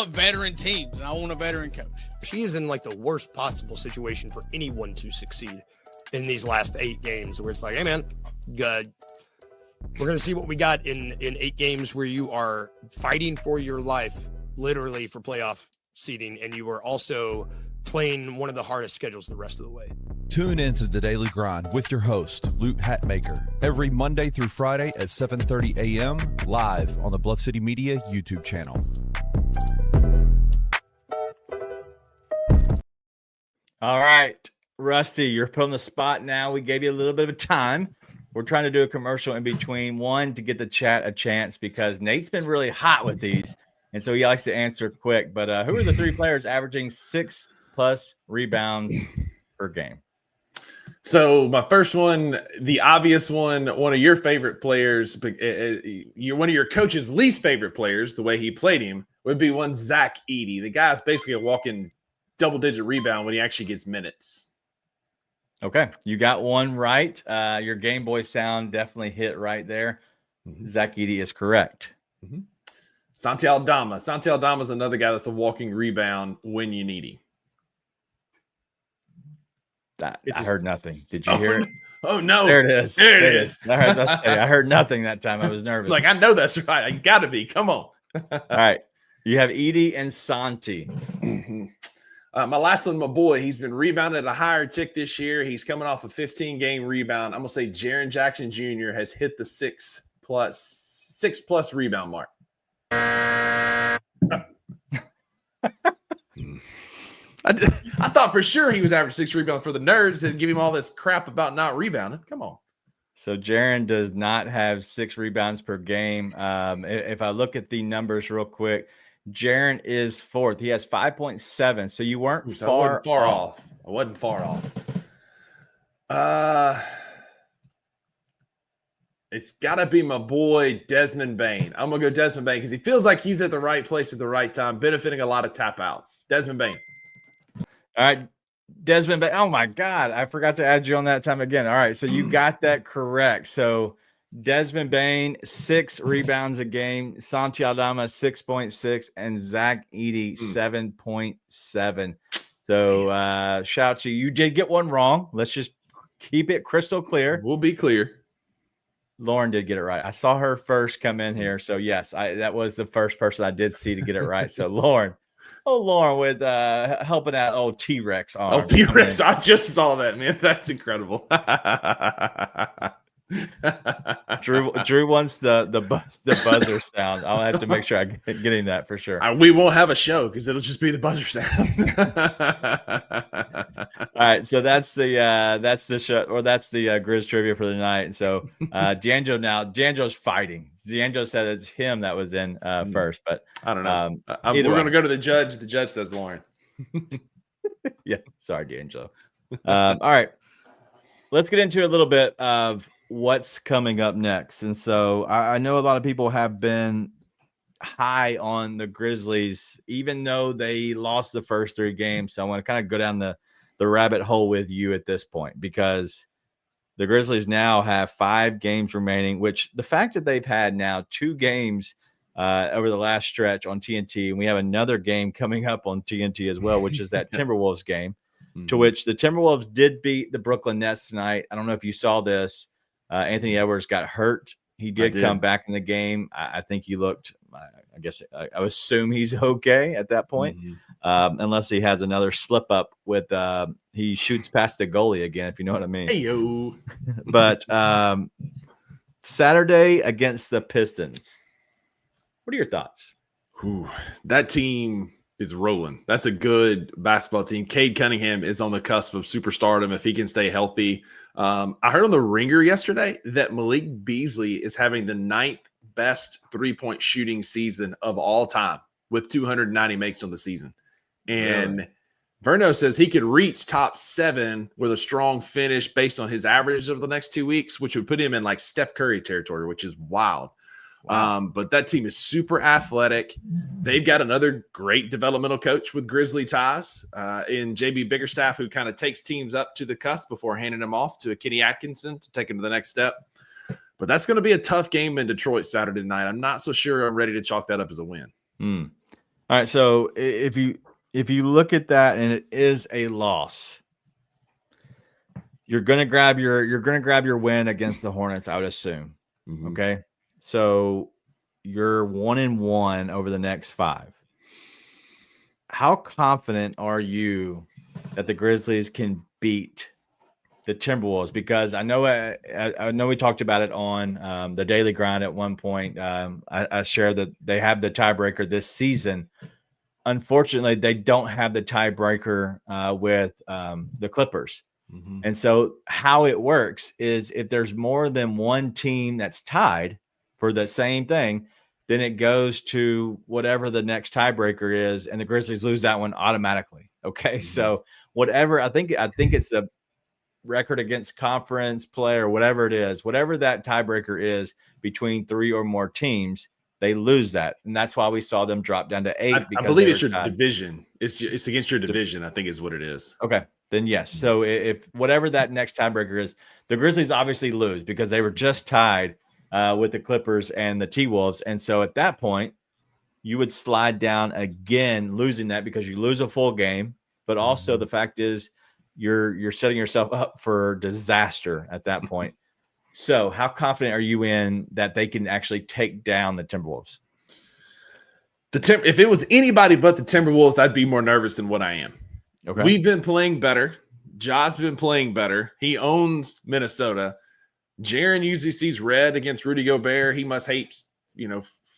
veteran teams and I want a veteran coach. She is in like the worst possible situation for anyone to succeed in these last 8 games, where it's like, hey man, good. We're going to see what we got in 8 games where you are fighting for your life, literally for playoff seeding. And you are also playing one of the hardest schedules the rest of the way. Tune into The Daily Grind with your host, Lute Hatmaker, every Monday through Friday at 7:30 a.m. live on the Bluff City Media YouTube channel. All right, Rusty, you're put on the spot now. We gave you a little bit of time. We're trying to do a commercial in between, one, to get the chat a chance, because Nate's been really hot with these, and so he likes to answer quick. But who are the 3 players averaging 6+ rebounds per game? So my first one, the obvious one of your favorite players, you're one of your coach's least favorite players, the way he played him, would be one Zach Edey. The guy's basically a walking double-digit rebound when he actually gets minutes. Okay, you got one right. Your Game Boy sound definitely hit right there. Zach Edey is correct. Santi Aldama. Santi Aldama is another guy that's a walking rebound when you need him. I heard nothing. Did you hear it? Oh, no. There it is. There it is. All right, I heard nothing that time. I was nervous. Like, I know that's right. I got to be. Come on. All right. You have Edey and Santi. My last one, my boy, he's been rebounded at a higher tick this year. He's coming off a 15-game rebound. I'm going to say Jaren Jackson Jr. has hit the six plus rebound mark. I thought for sure he was average 6 rebounds for the nerds and give him all this crap about not rebounding. Come on. So Jaren does not have 6 rebounds per game. If I look at the numbers real quick, Jaren is 4th. He has 5.7. So you weren't far off. I wasn't far off. It's got to be my boy Desmond Bane. I'm going to go Desmond Bane because he feels like he's at the right place at the right time, benefiting a lot of tap outs. Desmond Bane. All right, Desmond Bane. Oh, my God. I forgot to add you on that time again. All right, so you got that correct. So Desmond Bane, 6 rebounds a game. Santi Aldama, 6.6. And Zach Edey, 7.7. So shout out to you. You did get one wrong. Let's just keep it crystal clear. We'll be clear. Lauren did get it right. I saw her first come in here. So, yes, that was the first person I did see to get it right. So, Lauren. Oh, Lauren with helping out old T-Rex arm. Oh, T-Rex. I just saw that, man. That's incredible. Drew wants the buzzer sound. I'll have to make sure I getting that for sure. We won't have a show because it'll just be the buzzer sound. All right, so that's the show, or that's the Grizz Trivia for the night. And so D'Angelo's fighting. D'Angelo said it's him that was in first, but I don't know. We're going to go to the judge. The judge says Lauren. Yeah, sorry, D'Angelo. All right, let's get into a little bit of what's coming up next. And so I know a lot of people have been high on the Grizzlies, even though they lost the first 3 games. So I want to kind of go down the rabbit hole with you at this point, because the Grizzlies now have 5 games remaining, which the fact that they've had now 2 games over the last stretch on TNT, and we have another game coming up on TNT as well, which is that Timberwolves game, to which the Timberwolves did beat the Brooklyn Nets tonight. I don't know if you saw this. Anthony Edwards got hurt. He did come back in the game. I think he looked, I guess I assume he's okay at that point, unless he has another slip up with he shoots past the goalie again, if you know what I mean. Hey-yo. But Saturday against the Pistons, what are your thoughts? That team is rolling. That's a good basketball team. Cade Cunningham is on the cusp of superstardom if he can stay healthy. I heard on the Ringer yesterday that Malik Beasley is having the 9th best 3-point shooting season of all time with 290 makes on the season. And Verno says he could reach top 7 with a strong finish based on his average of the next 2 weeks, which would put him in like Steph Curry territory, which is wild. Wow. But that team is super athletic. They've got another great developmental coach with Grizzly ties in JB Biggerstaff, who kind of takes teams up to the cusp before handing them off to a Kenny Atkinson to take them to the next step. But that's going to be a tough game in Detroit Saturday night. I'm not so sure I'm ready to chalk that up as a win. All right, so if you look at that and it is a loss, you're going to grab your win against the Hornets, I would assume. Okay? So you're 1-1 over the next 5. How confident are you that the Grizzlies can beat the Timberwolves? Because I know we talked about it on the Daily Grind at one point. I shared that they have the tiebreaker this season. Unfortunately, they don't have the tiebreaker with the Clippers. And so how it works is if there's more than one team that's tied for the same thing, then it goes to whatever the next tiebreaker is, and the Grizzlies lose that one automatically. Okay, so whatever, I think it's record against conference play or whatever it is, whatever that tiebreaker is between 3 or more teams, they lose that. And that's why we saw them drop down to 8. I believe it's your division. It's against your division, I think is what it is. Okay. Then yes. So if whatever that next tiebreaker is, the Grizzlies obviously lose because they were just tied with the Clippers and the T-Wolves. And so at that point, you would slide down again, losing that because you lose a full game. But also the fact is you're setting yourself up for disaster at that point. So how confident are you in that they can actually take down the Timberwolves? If it was anybody but the Timberwolves, I'd be more nervous than what I am. Okay. We've been playing better. Ja's been playing better. He owns Minnesota. Jaren usually sees red against Rudy Gobert. He must hate,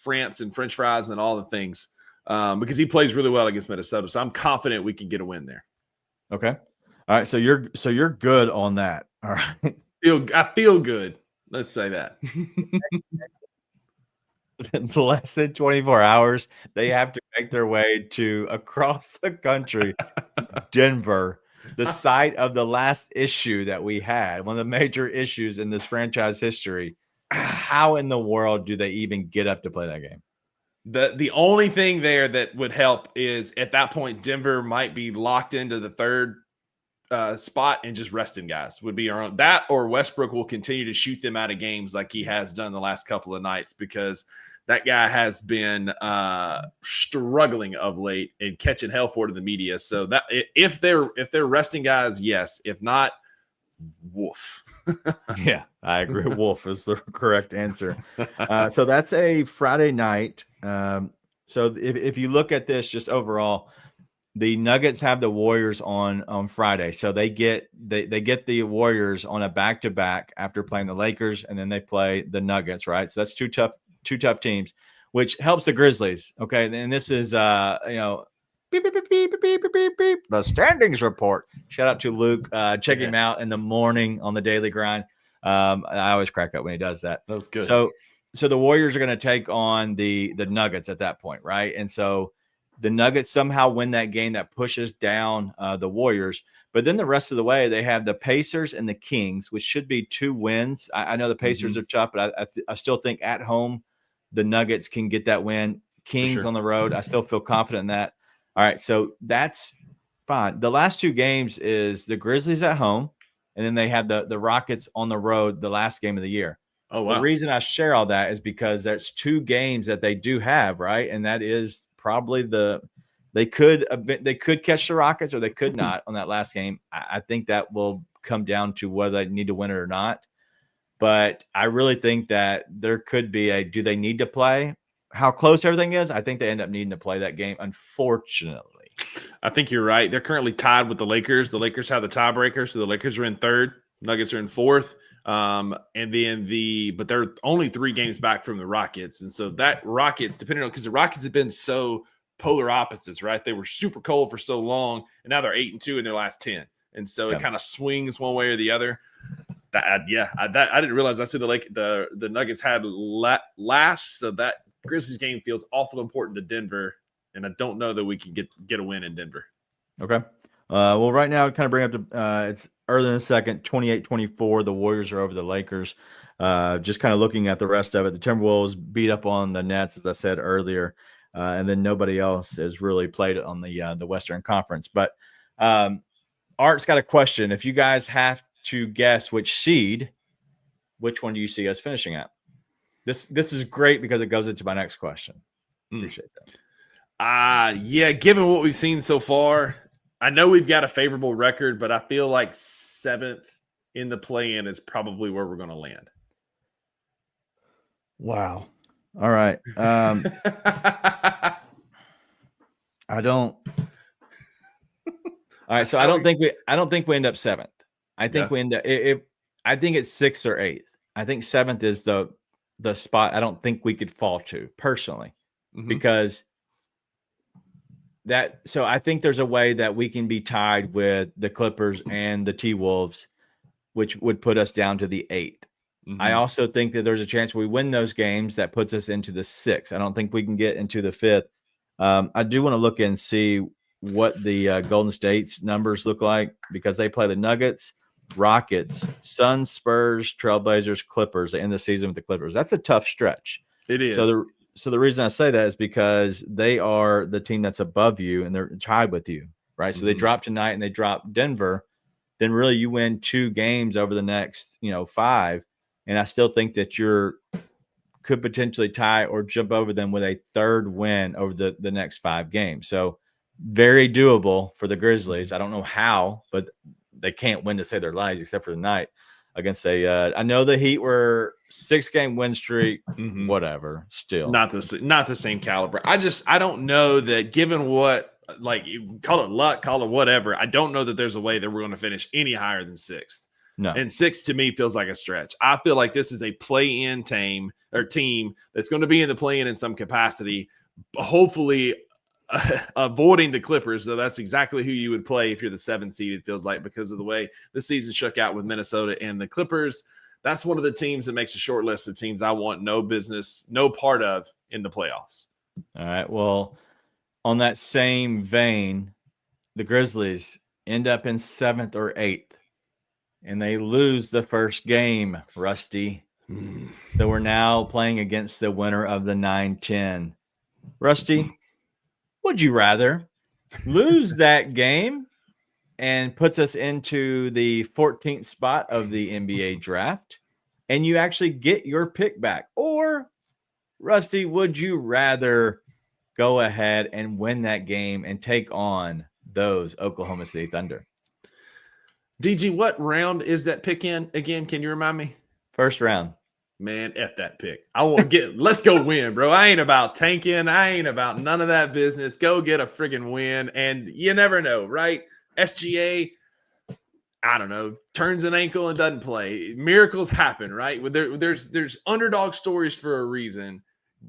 France and French fries and all the things because he plays really well against Minnesota. So I'm confident we can get a win there. Okay. All right. So you're good on that. All right. I feel good. Let's say that. In less than 24 hours, they have to make their way to across the country, Denver, the site of the last issue that we had, one of the major issues in this franchise history. How in the world do they even get up to play that game? The only thing there that would help is at that point, Denver might be locked into the third spot and just resting guys would be our own. That or Westbrook will continue to shoot them out of games like he has done the last couple of nights because that guy has been struggling of late and catching hell for it in the media. So that if they're resting guys, yes. If not, woof. Yeah, I agree. Wolf is the correct answer. So that's a Friday night. So if you look at this just overall, the Nuggets have the Warriors on Friday. So they get the Warriors on a back-to-back after playing the Lakers, and then they play the Nuggets, right? So that's two tough teams, which helps the Grizzlies. Okay. And this is beep, beep, beep, beep, beep, beep, beep, the standings report. Shout out to Luke. Check him out in the morning on the Daily Grind. I always crack up when he does that. That's good. So the Warriors are going to take on the Nuggets at that point, right? And so the Nuggets somehow win that game that pushes down the Warriors. But then the rest of the way, they have the Pacers and the Kings, which should be 2 wins. I know the Pacers are tough, but I still think at home the Nuggets can get that win. Kings on the road, I still feel confident in that. All right, so that's fine. The last 2 games is the Grizzlies at home, and then they have the Rockets on the road the last game of the year. Oh, wow. The reason I share all that is because there's 2 games that they do have, right? And that is probably they could catch the Rockets or they could not on that last game. I think that will come down to whether they need to win it or not. But I really think that there could be do they need to play? How close everything is, I think they end up needing to play that game, unfortunately. I think you're right. They're currently tied with the Lakers. The Lakers have the tiebreaker, so the Lakers are in 3rd. Nuggets are in 4th. But they're only 3 games back from the Rockets. And so that Rockets, depending on, because the Rockets have been so polar opposites, right? They were super cold for so long, and now they're 8-2 in their last 10. And so it kind of swings one way or the other. I didn't realize I said the Nuggets had last, so that Grizzlies game feels awful important to Denver, and I don't know that we can get a win in Denver. Okay. Well, right now, kind of bring up it's early in the second, 28-24. The Warriors are over the Lakers. Just kind of looking at the rest of it, the Timberwolves beat up on the Nets, as I said earlier, and then nobody else has really played it on the Western Conference. But Art's got a question. If you guys have to guess which seed, which one do you see us finishing at? This is great because it goes into my next question. Appreciate that. Yeah, given what we've seen so far, I know we've got a favorable record, but I feel like 7th in the play-in is probably where we're going to land. Wow. All right. I don't. All right. So I don't think we end up 7th. I think we end up. I think it's 6th or 8th. I think 7th is the spot I don't think we could fall to personally, because so I think there's a way that we can be tied with the Clippers and the T-Wolves, which would put us down to the 8th. I also think that there's a chance we win those games that puts us into the 6th. I don't think we can get into the 5th. I do want to look and see what the Golden State's numbers look like, because they play the Nuggets Rockets, Suns, Spurs, Trailblazers, Clippers. They end the season with the Clippers. That's a tough stretch. It is. So the reason I say that is because they are the team that's above you and they're tied with you, right? So they drop tonight and they drop Denver. Then really you win 2 games over the next, 5. And I still think that could potentially tie or jump over them with a 3rd win over the next 5 games. So very doable for the Grizzlies. I don't know how, but they can't win to save their lives except for tonight against I know the Heat were 6-game win streak, whatever, still. Not the same caliber. I don't know that given what, like, you call it luck, call it whatever, I don't know that there's a way that we're going to finish any higher than 6th. No. And 6 to me feels like a stretch. I feel like this is a play-in team that's going to be in the play-in some capacity, hopefully avoiding the Clippers, though that's exactly who you would play if you're the 7th seed, it feels like, because of the way the season shook out with Minnesota and the Clippers. That's one of the teams that makes a short list of teams I want no part of in the playoffs. All right. Well, on that same vein, the Grizzlies end up in 7th or 8th, and they lose the first game, Rusty. So we're now playing against the winner of the 9-10. Rusty, would you rather lose that game and puts us into the 14th spot of the NBA draft and you actually get your pick back? Or, Rusty, would you rather go ahead and win that game and take on those Oklahoma City Thunder? DG, what round is that pick in again? Can you remind me? First round. Man, F that pick. I want to let's go win, bro. I ain't about tanking. I ain't about none of that business. Go get a friggin' win. And you never know, right? SGA, I don't know, turns an ankle and doesn't play. Miracles happen, right? There's underdog stories for a reason.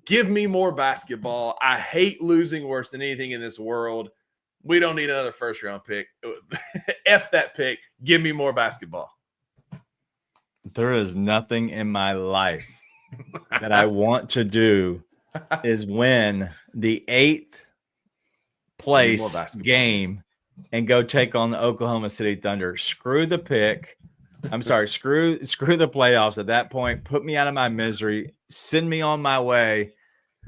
Give me more basketball. I hate losing worse than anything in this world. We don't need another first round pick. F that pick. Give me more basketball. There is nothing in my life that I want to do is win the 8th place game and go take on the Oklahoma City Thunder. Screw the pick. I'm sorry. Screw the playoffs at that point. Put me out of my misery. Send me on my way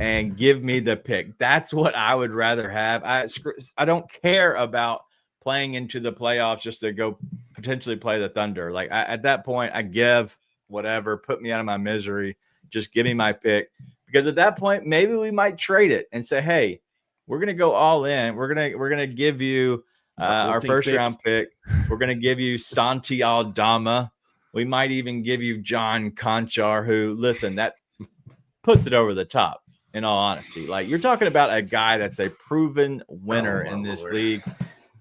and give me the pick. That's what I would rather have. I don't care about playing into the playoffs just to go potentially play the Thunder. Like at that point, I give whatever, put me out of my misery. Just give me my pick, because at that point, maybe we might trade it and say, hey, we're going to go all in. We're going to give you our first round pick. We're going to give you Santi Aldama. We might even give you John Conchar, who, listen, that puts it over the top, in all honesty. Like, you're talking about a guy that's a proven winner in this league.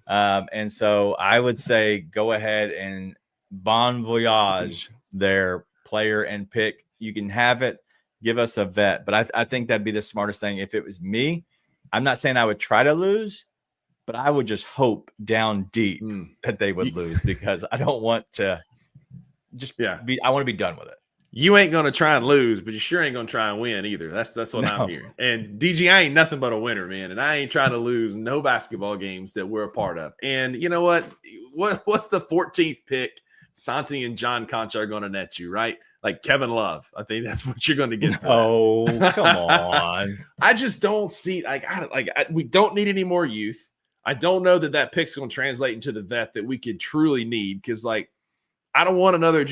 And so I would say go ahead and bon voyage their player and pick. You can have it. Give us a vet. But I think that'd be the smartest thing. If it was me, I'm not saying I would try to lose, but I would just hope down deep that they would lose, because I don't want to I want to be done with it. You ain't going to try and lose, but you sure ain't going to try and win either. That's what I'm hearing. And DG, I ain't nothing but a winner, man. And I ain't trying to lose no basketball games that we're a part of. And you know what? What's the 14th pick? Santi and John Concha are going to net you, right? Like Kevin Love. I think that's what you're going to get. Oh, come on. I just don't see we don't need any more youth. I don't know that pick's going to translate into the vet that we could truly need, because I don't want another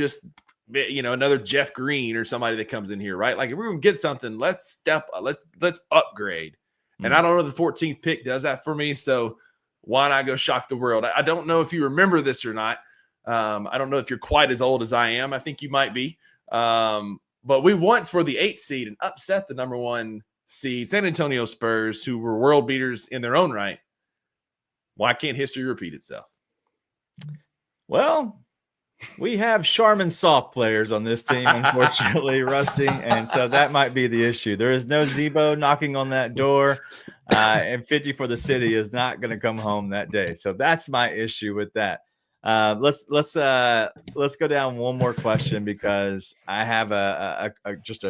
Jeff Green or somebody that comes in here, right? Like, if we're going to get something, let's step up. Let's upgrade. And I don't know the 14th pick does that for me, so why not go shock the world? I don't know if you remember this or not. I don't know if you're quite as old as I am. I think you might be. But we once were the 8th seed and upset the number 1 seed, San Antonio Spurs, who were world beaters in their own right. Why can't history repeat itself? Well, we have Charmin soft players on this team, unfortunately, Rusty. And so that might be the issue. There is no Zebo knocking on that door. And 50 for the city is not going to come home that day. So that's my issue with that. Let's go down one more question, because I have I'm just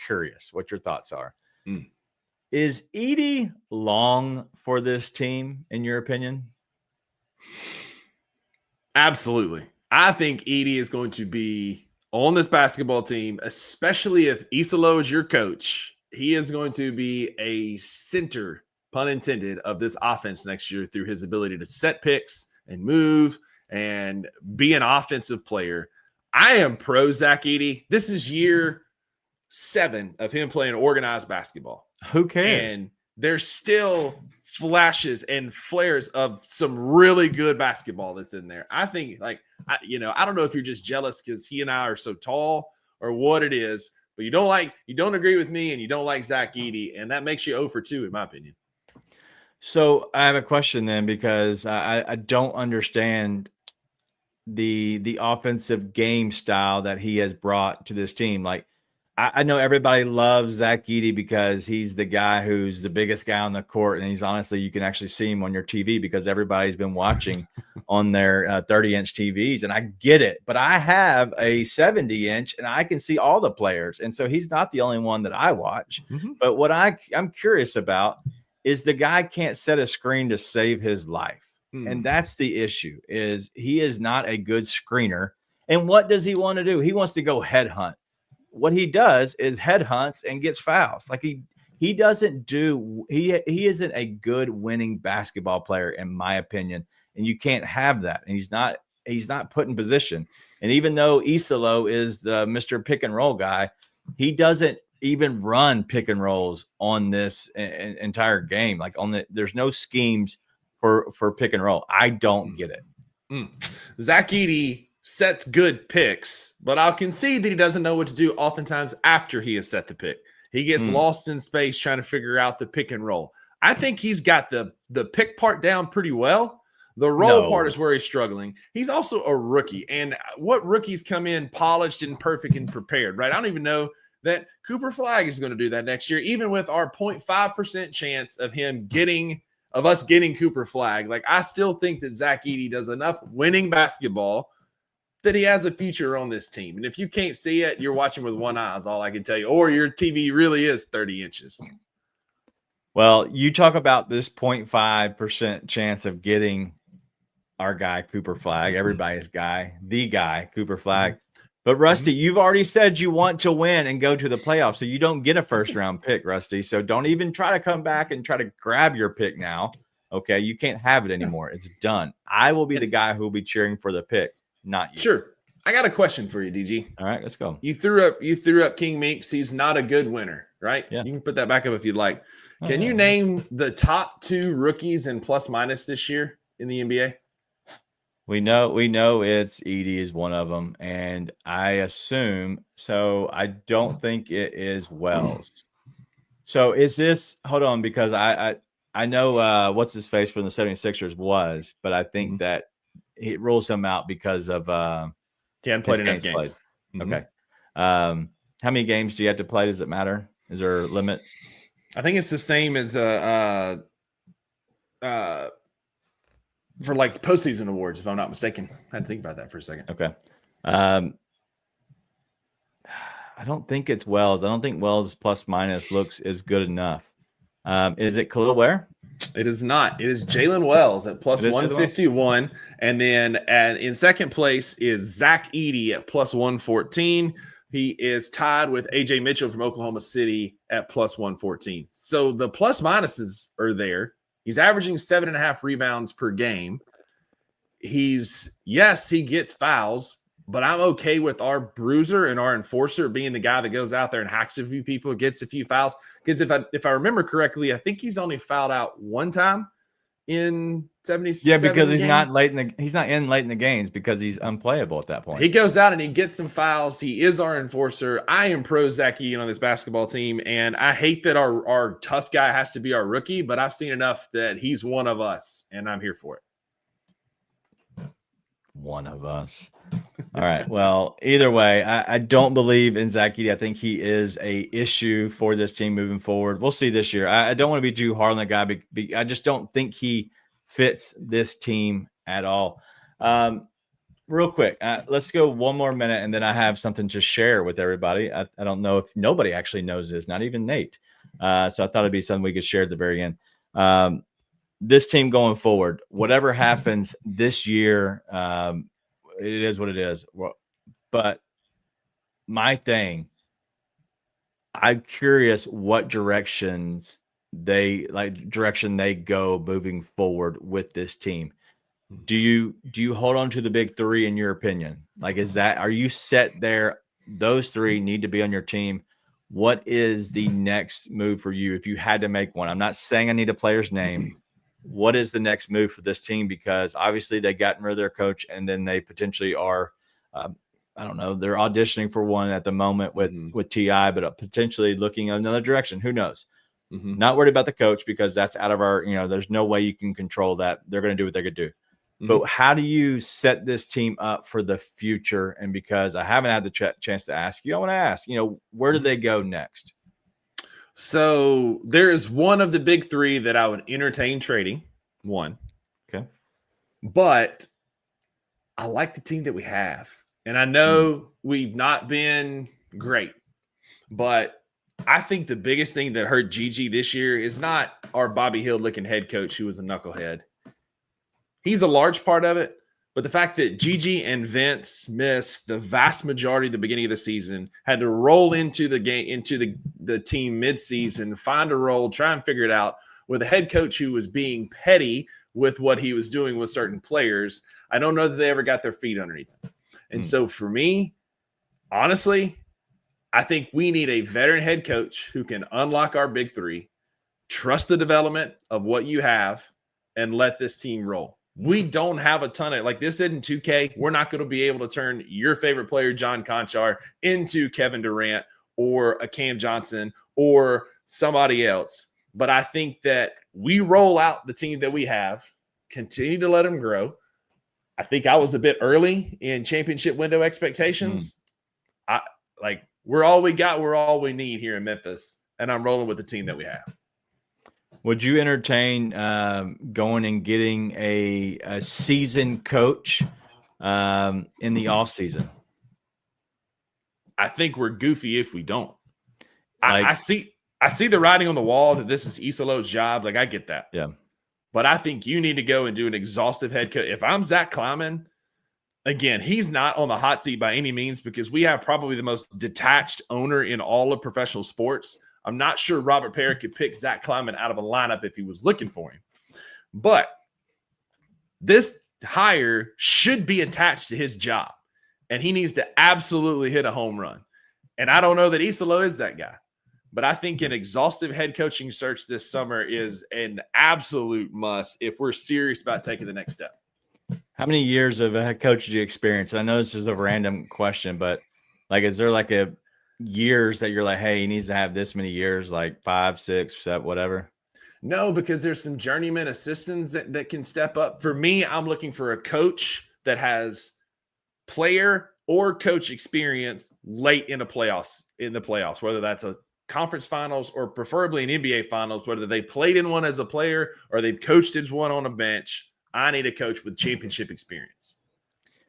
curious what your thoughts are. Is Edey long for this team, in your opinion? Absolutely. I think Edie is going to be on this basketball team, especially if Isalo is your coach. He is going to be a center, pun intended, of this offense next year through his ability to set picks and move and be an offensive player. I am pro Zach Edey. This is year 7 of him playing organized basketball. Who cares? And there's still flashes and flares of some really good basketball that's in there. I think, I don't know if you're just jealous because he and I are so tall or what it is, but you don't agree with me and you don't like Zach Edey, and that makes you 0 for 2, in my opinion. So I have a question then, because I don't understand the offensive game style that he has brought to this team. Like, I know everybody loves Zach Edey because he's the guy who's the biggest guy on the court. And he's honestly, you can actually see him on your TV because everybody's been watching on their 30-inch TVs. And I get it, but I have a 70-inch and I can see all the players. And so he's not the only one that I watch. Mm-hmm. But what I'm curious about is the guy can't set a screen to save his life. And that's the issue, is he is not a good screener. And what does he want to do? He wants to go headhunt. What he does is headhunts and gets fouls. Like he doesn't do, he isn't a good winning basketball player, in my opinion. And you can't have that. And he's not put in position. And even though Isalo is the Mr. Pick and Roll guy, he doesn't even run pick and rolls on this entire game. Like there's no schemes for pick and roll. I don't get it. Zach Edey sets good picks, but I'll concede that he doesn't know what to do oftentimes after he has set the pick. He gets lost in space trying to figure out the pick and roll. I think he's got the pick part down pretty well. The roll part is where he's struggling. He's also a rookie, and what rookies come in polished and perfect and prepared, right? I don't even know that Cooper Flagg is going to do that next year, even with our 0.5% chance of us getting Cooper Flagg. Like, I still think that Zach Edey does enough winning basketball that he has a future on this team. And if you can't see it, you're watching with one eye is all I can tell you. Or your TV really is 30 inches. Well, you talk about this 0.5% chance of getting our guy, Cooper Flagg, everybody's guy, the guy, Cooper Flagg. But, Rusty, you've already said you want to win and go to the playoffs, so you don't get a first-round pick, Rusty. So don't even try to come back and try to grab your pick now, okay? You can't have it anymore. It's done. I will be the guy who will be cheering for the pick, not you. Sure. I got a question for you, DG. All right, let's go. You threw up King Meeks. He's not a good winner, right? Yeah. You can put that back up if you'd like. Can you name the top 2 rookies in plus-minus this year in the NBA? We know it's Edey is one of them, and I assume so. I don't think it is Wells. So is this? Hold on, because I know what's his face from the 76ers was, but I think that it rules him out because of he hadn't played enough games. Okay. How many games do you have to play? Does it matter? Is there a limit? I think it's the same as for like postseason awards, if I'm not mistaken. I had to think about that for a second. Okay. I don't think it's Wells. I don't think Wells plus minus looks is good enough. Is it Khalil Ware? It is not. It is Jalen Wells at plus 151. And then in second place is Zach Edey at plus 114. He is tied with A.J. Mitchell from Oklahoma City at plus 114. So the plus minuses are there. He's averaging 7.5 rebounds per game. He gets fouls, but I'm okay with our bruiser and our enforcer being the guy that goes out there and hacks a few people, gets a few fouls. Because if I remember correctly, I think he's only fouled out one time in 77 Yeah, because he's games. not late in the games because he's unplayable at that point. He goes out and he gets some fouls. He is our enforcer. I am pro Zach Edey on this basketball team, and I hate that our tough guy has to be our rookie, but I've seen enough that he's one of us, and I'm here for it. One of us. All right. Well, either way, I don't believe in Zach Edey. I think he is a issue for this team moving forward. We'll see this year. I don't want to be too hard on the guy. I just don't think he fits this team at all. Real quick, let's go one more minute, and then I have something to share with everybody. I don't know if nobody actually knows this, not even Nate. So I thought it'd be something we could share at the very end. this team going forward, whatever happens this year, it is what it is. But my thing, I'm curious what direction they go moving forward with this team. Do you hold on to the big three in your opinion? Like, are you set there? Those three need to be on your team. What is the next move for you if you had to make one? I'm not saying I need a player's name. What is the next move for this team? Because obviously they got rid of their coach, and then they potentially are, I don't know, they're auditioning for one at the moment with TI, but potentially looking in another direction. Who knows? Not worried about the coach because that's out of our, there's no way you can control that. They're going to do what they could do. But how do you set this team up for the future? And because I haven't had the chance to ask you, I want to ask, where do they go next? So there is one of the big three that I would entertain trading. One. Okay. But I like the team that we have. And I know we've not been great, but I think the biggest thing that hurt Gigi this year is not our Bobby Hill looking head coach who was a knucklehead. He's a large part of it, but the fact that Gigi and Vince missed the vast majority of the beginning of the season, had to roll into the game, into the team midseason, find a role, try and figure it out with a head coach who was being petty with what he was doing with certain players. I don't know that they ever got their feet underneath them. And so for me, honestly, I think we need a veteran head coach who can unlock our big three, trust the development of what you have, and let this team roll. We don't have a ton of, like, this isn't 2K. We're not going to be able to turn your favorite player, John Conchar, into Kevin Durant or a Cam Johnson or somebody else. But I think that we roll out the team that we have, continue to let them grow. I think I was a bit early in championship window expectations. We're all we got. We're all we need here in Memphis. And I'm rolling with the team that we have. Would you entertain going and getting a seasoned coach in the offseason? I think we're goofy if we don't. I see the writing on the wall that this is Isolo's job. Like, I get that. Yeah. But I think you need to go and do an exhaustive head coach. If I'm Zach Kleiman, again, he's not on the hot seat by any means because we have probably the most detached owner in all of professional sports. I'm not sure Robert Perry could pick Zach Kleiman out of a lineup if he was looking for him. But this hire should be attached to his job, and he needs to absolutely hit a home run. And I don't know that Isolo is that guy. But I think an exhaustive head coaching search this summer is an absolute must if we're serious about taking the next step. How many years of head coaching experience? I know this is a random question, but is there a years that you're like, hey, he needs to have this many years, like 5, 6, 7, whatever? No, because there's some journeyman assistants that can step up. For me, I'm looking for a coach that has player or coach experience late in the playoffs, whether that's a conference finals or preferably an NBA finals, whether they played in one as a player or they've coached as one on a bench. I need a coach with championship experience.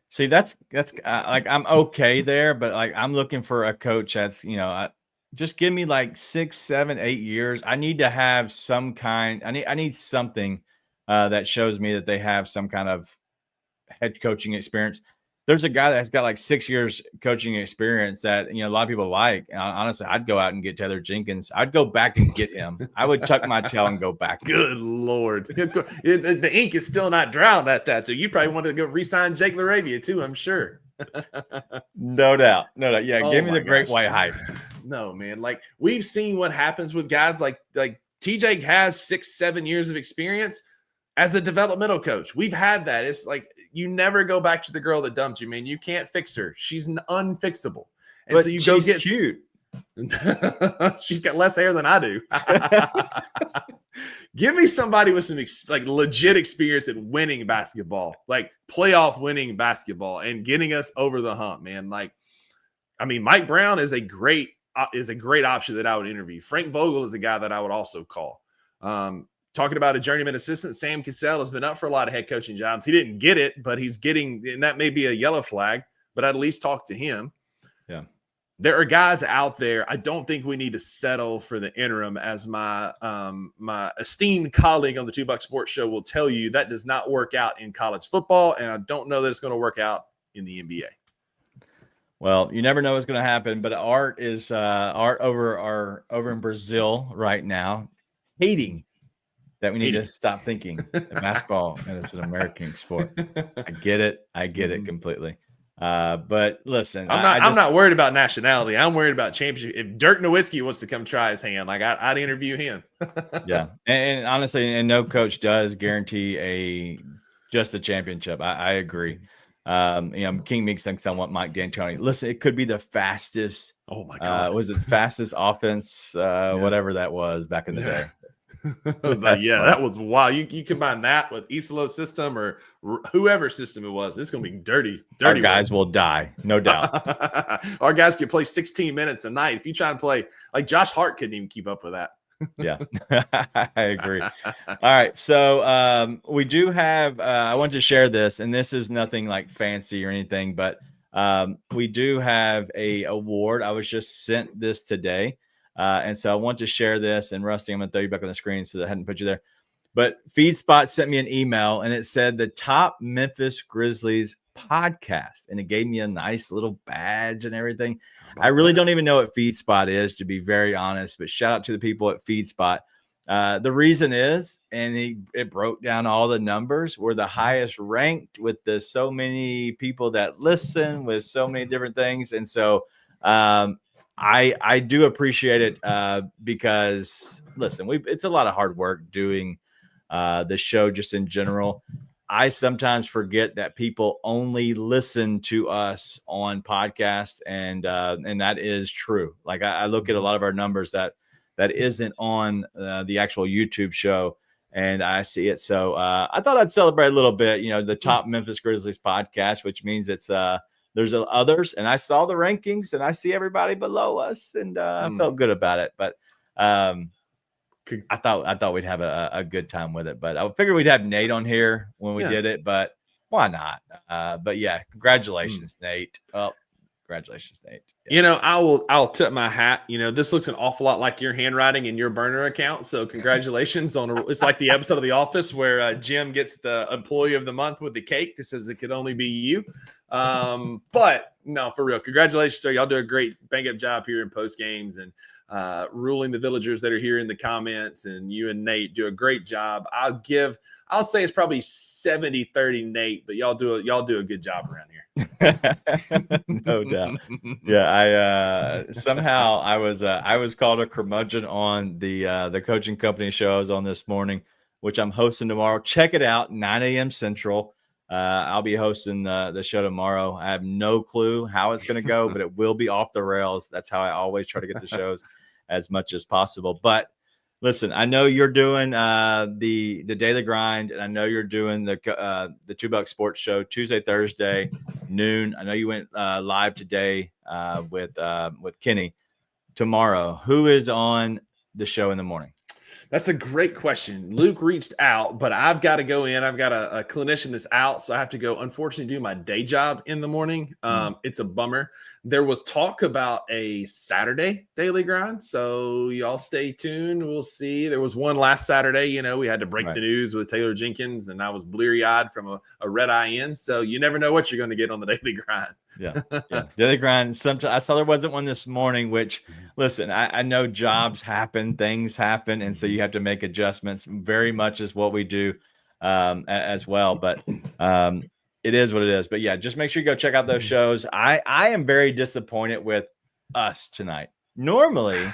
See, that's I'm okay there, but I'm looking for a coach that's, just give me 6, 7, 8 years. I need to have some kind. I need something that shows me that they have some kind of head coaching experience. There's a guy that's got 6 years coaching experience that, a lot of people like. And honestly, I'd go out and get Taylor Jenkins. I'd go back and get him. I would tuck my tail and go back. Good Lord. The ink is still not drowned at that. So you probably wanted to go re-sign Jake LaRavia too, I'm sure. No doubt. Yeah, give me the great white hype. No, man. We've seen what happens with guys like TJ has 6, 7 years of experience as a developmental coach. We've had that. It's you never go back to the girl that dumped you, man. You can't fix her. She's unfixable. And but so you go get cute. She's got less hair than I do. Give me somebody with some legit experience at winning basketball, playoff winning basketball and getting us over the hump, man. Mike Brown is a great option that I would interview. Frank Vogel is a guy that I would also call. Talking about a journeyman assistant, Sam Cassell has been up for a lot of head coaching jobs. He didn't get it, but he's getting, and that may be a yellow flag, but I'd at least talk to him. Yeah. there are guys out there. I don't think we need to settle for the interim, as my my esteemed colleague on the Two Buck Sports Show will tell you. That does not work out in college football, and I don't know that it's going to work out in the NBA. Well, you never know what's going to happen, but Art is over in Brazil right now, hating that we need to stop thinking that basketball and it's an American sport. I get it completely. But listen, I'm not worried about nationality. I'm worried about championship. If Dirk Nowitzki wants to come try his hand, like I'd interview him. Yeah, and honestly, and no coach does guarantee just a championship. I agree. King Meeks thinks I want Mike D'Antoni. Listen, it could be the fastest. Oh my God, was it fastest offense? Whatever that was back in the day. That was wild. You combine that with Isolo's system or whoever system it was, it's going to be dirty. Our guys will die, no doubt. Our guys can play 16 minutes a night. If you try and play, like Josh Hart couldn't even keep up with that. Yeah, I agree. All right, so we do have. I want to share this, and this is nothing like fancy or anything, but we do have a award. I was just sent this today. And so I want to share this, and Rusty, I'm going to throw you back on the screen so that I hadn't put you there. But FeedSpot sent me an email, and it said the top Memphis Grizzlies podcast, and it gave me a nice little badge and everything. I really don't even know what FeedSpot is, to be very honest, but shout out to the people at FeedSpot. The reason is, and it broke down all the numbers, we're the highest ranked with so many people that listen with so many different things. And so, I do appreciate it because, listen, it's a lot of hard work doing the show just in general. I sometimes forget that people only listen to us on podcast, and that is true. Like I look at a lot of our numbers that isn't on the actual YouTube show, and I see it. So I thought I'd celebrate a little bit, the top Memphis Grizzlies podcast, which means it's there's others, and I saw the rankings, and I see everybody below us, and I felt good about it. But I thought we'd have a good time with it. But I figured we'd have Nate on here when we did it. But why not? But yeah, congratulations, Nate. Oh, congratulations, Nate. Yeah. I'll tip my hat. This looks an awful lot like your handwriting in your burner account. So congratulations it's like the episode of The Office where Jim gets the employee of the month with the cake that says it could only be you. But no, for real, congratulations, sir. Y'all do a great bang up job here in post games and ruling the villagers that are here in the comments, and you and Nate do a great job. I'll say it's probably 70-30 Nate, but y'all do a good job around here. No doubt. Yeah, somehow I was called a curmudgeon on the coaching company show I was on this morning, which I'm hosting tomorrow. Check it out, 9 a.m. Central. I'll be hosting the show tomorrow. I have no clue how it's going to go, but it will be off the rails. That's how I always try to get the shows as much as possible. But listen, I know you're doing the Daily Grind, and I know you're doing the Two Buck Sports Show Tuesday, Thursday, noon. I know you went live today with Kenny. Tomorrow, who is on the show in the morning? That's a great question. Luke reached out, but I've got to go in. I've got a clinician that's out, so I have to go, unfortunately, do my day job in the morning. It's a bummer. There was talk about a Saturday Daily Grind, so y'all stay tuned. We'll see. There was one last Saturday. We had to break the news with Taylor Jenkins, and I was bleary-eyed from a red eye in, so you never know what you're going to get on the Daily Grind. Yeah. Daily Grind. Sometimes I saw there wasn't one this morning, which, listen, I know jobs happen, things happen, and so you have to make adjustments. Very much is what we do as well, but it is what it is. But yeah, just make sure you go check out those shows. I am very disappointed with us tonight. Normally,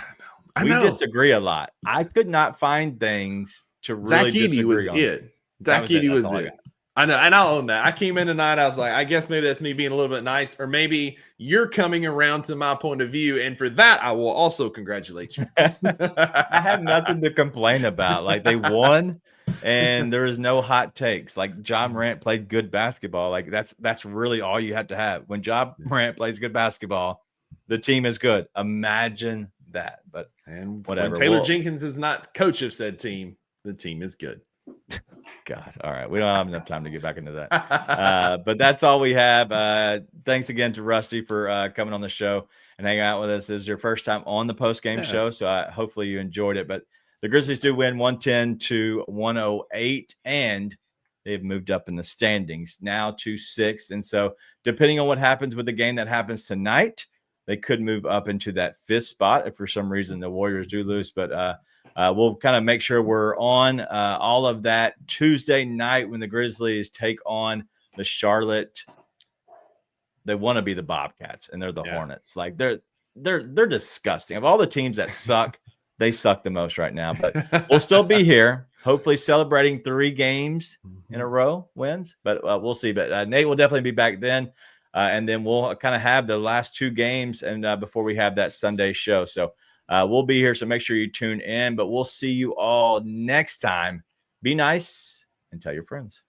we disagree a lot. I could not find things to really disagree on. Zach Edey was it. I know, and I'll own that. I came in tonight, I was like, I guess maybe that's me being a little bit nice, or maybe you're coming around to my point of view, and for that, I will also congratulate you. I have nothing to complain about. Like, they won, and there is no hot takes. Like, John Morant played good basketball. Like, that's really all you have to have. When John Morant plays good basketball, the team is good. Imagine that. But and whatever. When Taylor Jenkins is not coach of said team, the team is good. God. All right. We don't have enough time to get back into that. But that's all we have. Thanks again to Rusty for coming on the show and hanging out with us. This is your first time on the post-game show, so hopefully you enjoyed it. But the Grizzlies do win 110-108, and they've moved up in the standings now to 6th. And so depending on what happens with the game that happens tonight, they could move up into that 5th spot if for some reason the Warriors do lose. But we'll kind of make sure we're on all of that Tuesday night when the Grizzlies take on the Charlotte. They want to be the Bobcats, and they're the Hornets. Like they're disgusting. Of all the teams that suck, they suck the most right now. But we'll still be here, hopefully celebrating 3 games in a row wins. But we'll see. But Nate will definitely be back then. And then we'll kind of have the last 2 games and before we have that Sunday show. So we'll be here. So make sure you tune in. But we'll see you all next time. Be nice and tell your friends.